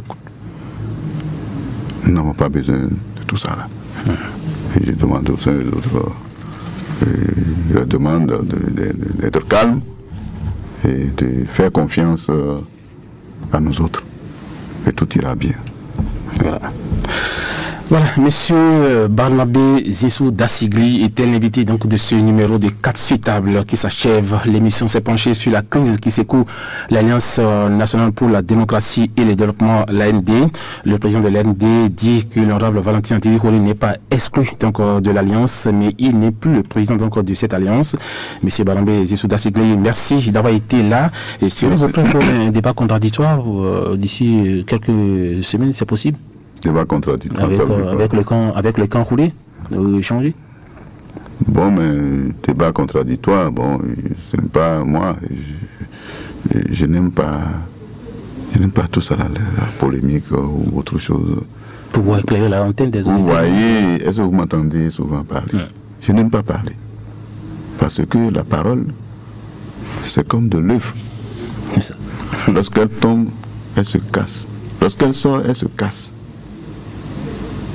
Nous n'avons pas besoin de tout ça là. Et je demande aux uns et aux autres, je leur demande d'être calme et de faire confiance à nous autres. Et tout ira bien. Voilà. Voilà, monsieur Barnabé Zinsou Dassigli était l'invité donc de ce numéro de 4 suitables qui s'achève. L'émission s'est penchée sur la crise qui secoue l'Alliance nationale pour la démocratie et le développement, l'AND. Le président de l'AND dit que l'honorable Valentin Tidikoli n'est pas exclu donc de l'Alliance, mais il n'est plus le président donc de cette alliance. Monsieur Barnabé Zinsou Dassigli, merci d'avoir été là. Et si vous prêt pour un débat contradictoire d'ici quelques semaines, c'est possible? Débat contradictoire. Avec le camp roulé, changé. Bon, mais débat contradictoire, bon, ce n'est pas moi. Je n'aime pas tout ça, la polémique ou autre chose. Pour vous éclairer la antenne des autres. Vous voyez, est-ce que vous m'entendez souvent parler? Je n'aime pas parler. Parce que la parole, c'est comme de l'œuf. Lorsqu'elle tombe, elle se casse. Lorsqu'elle sort, elle se casse.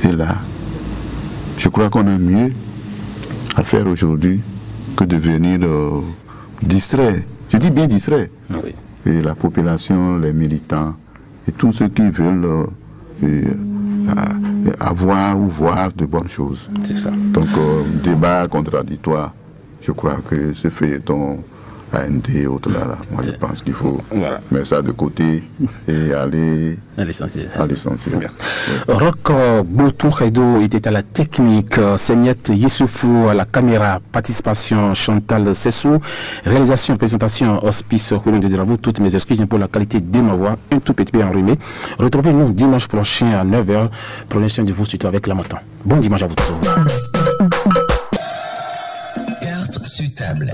Et là, je crois qu'on a mieux à faire aujourd'hui que de venir distrait. Je dis bien distrait. Oui. Et la population, les militants, et tous ceux qui veulent avoir ou voir de bonnes choses. C'est ça. Donc, débat contradictoire, je crois que ce feuilleton AND, autres là, moi je pense qu'il faut mettre ça de côté et aller à l'essentiel. Rock Boutou-Redo était à la technique, Semiet Yessoufou à la caméra, participation Chantal Sessou, réalisation, présentation, hospice, Roulin de Dravou, toutes mes excuses pour la qualité de ma voix, un tout petit peu enrhumé. Retrouvez-nous dimanche prochain à 9h, prenez soin de vous surtout avec la matin. Bon dimanche à vous tous. Carte sur table.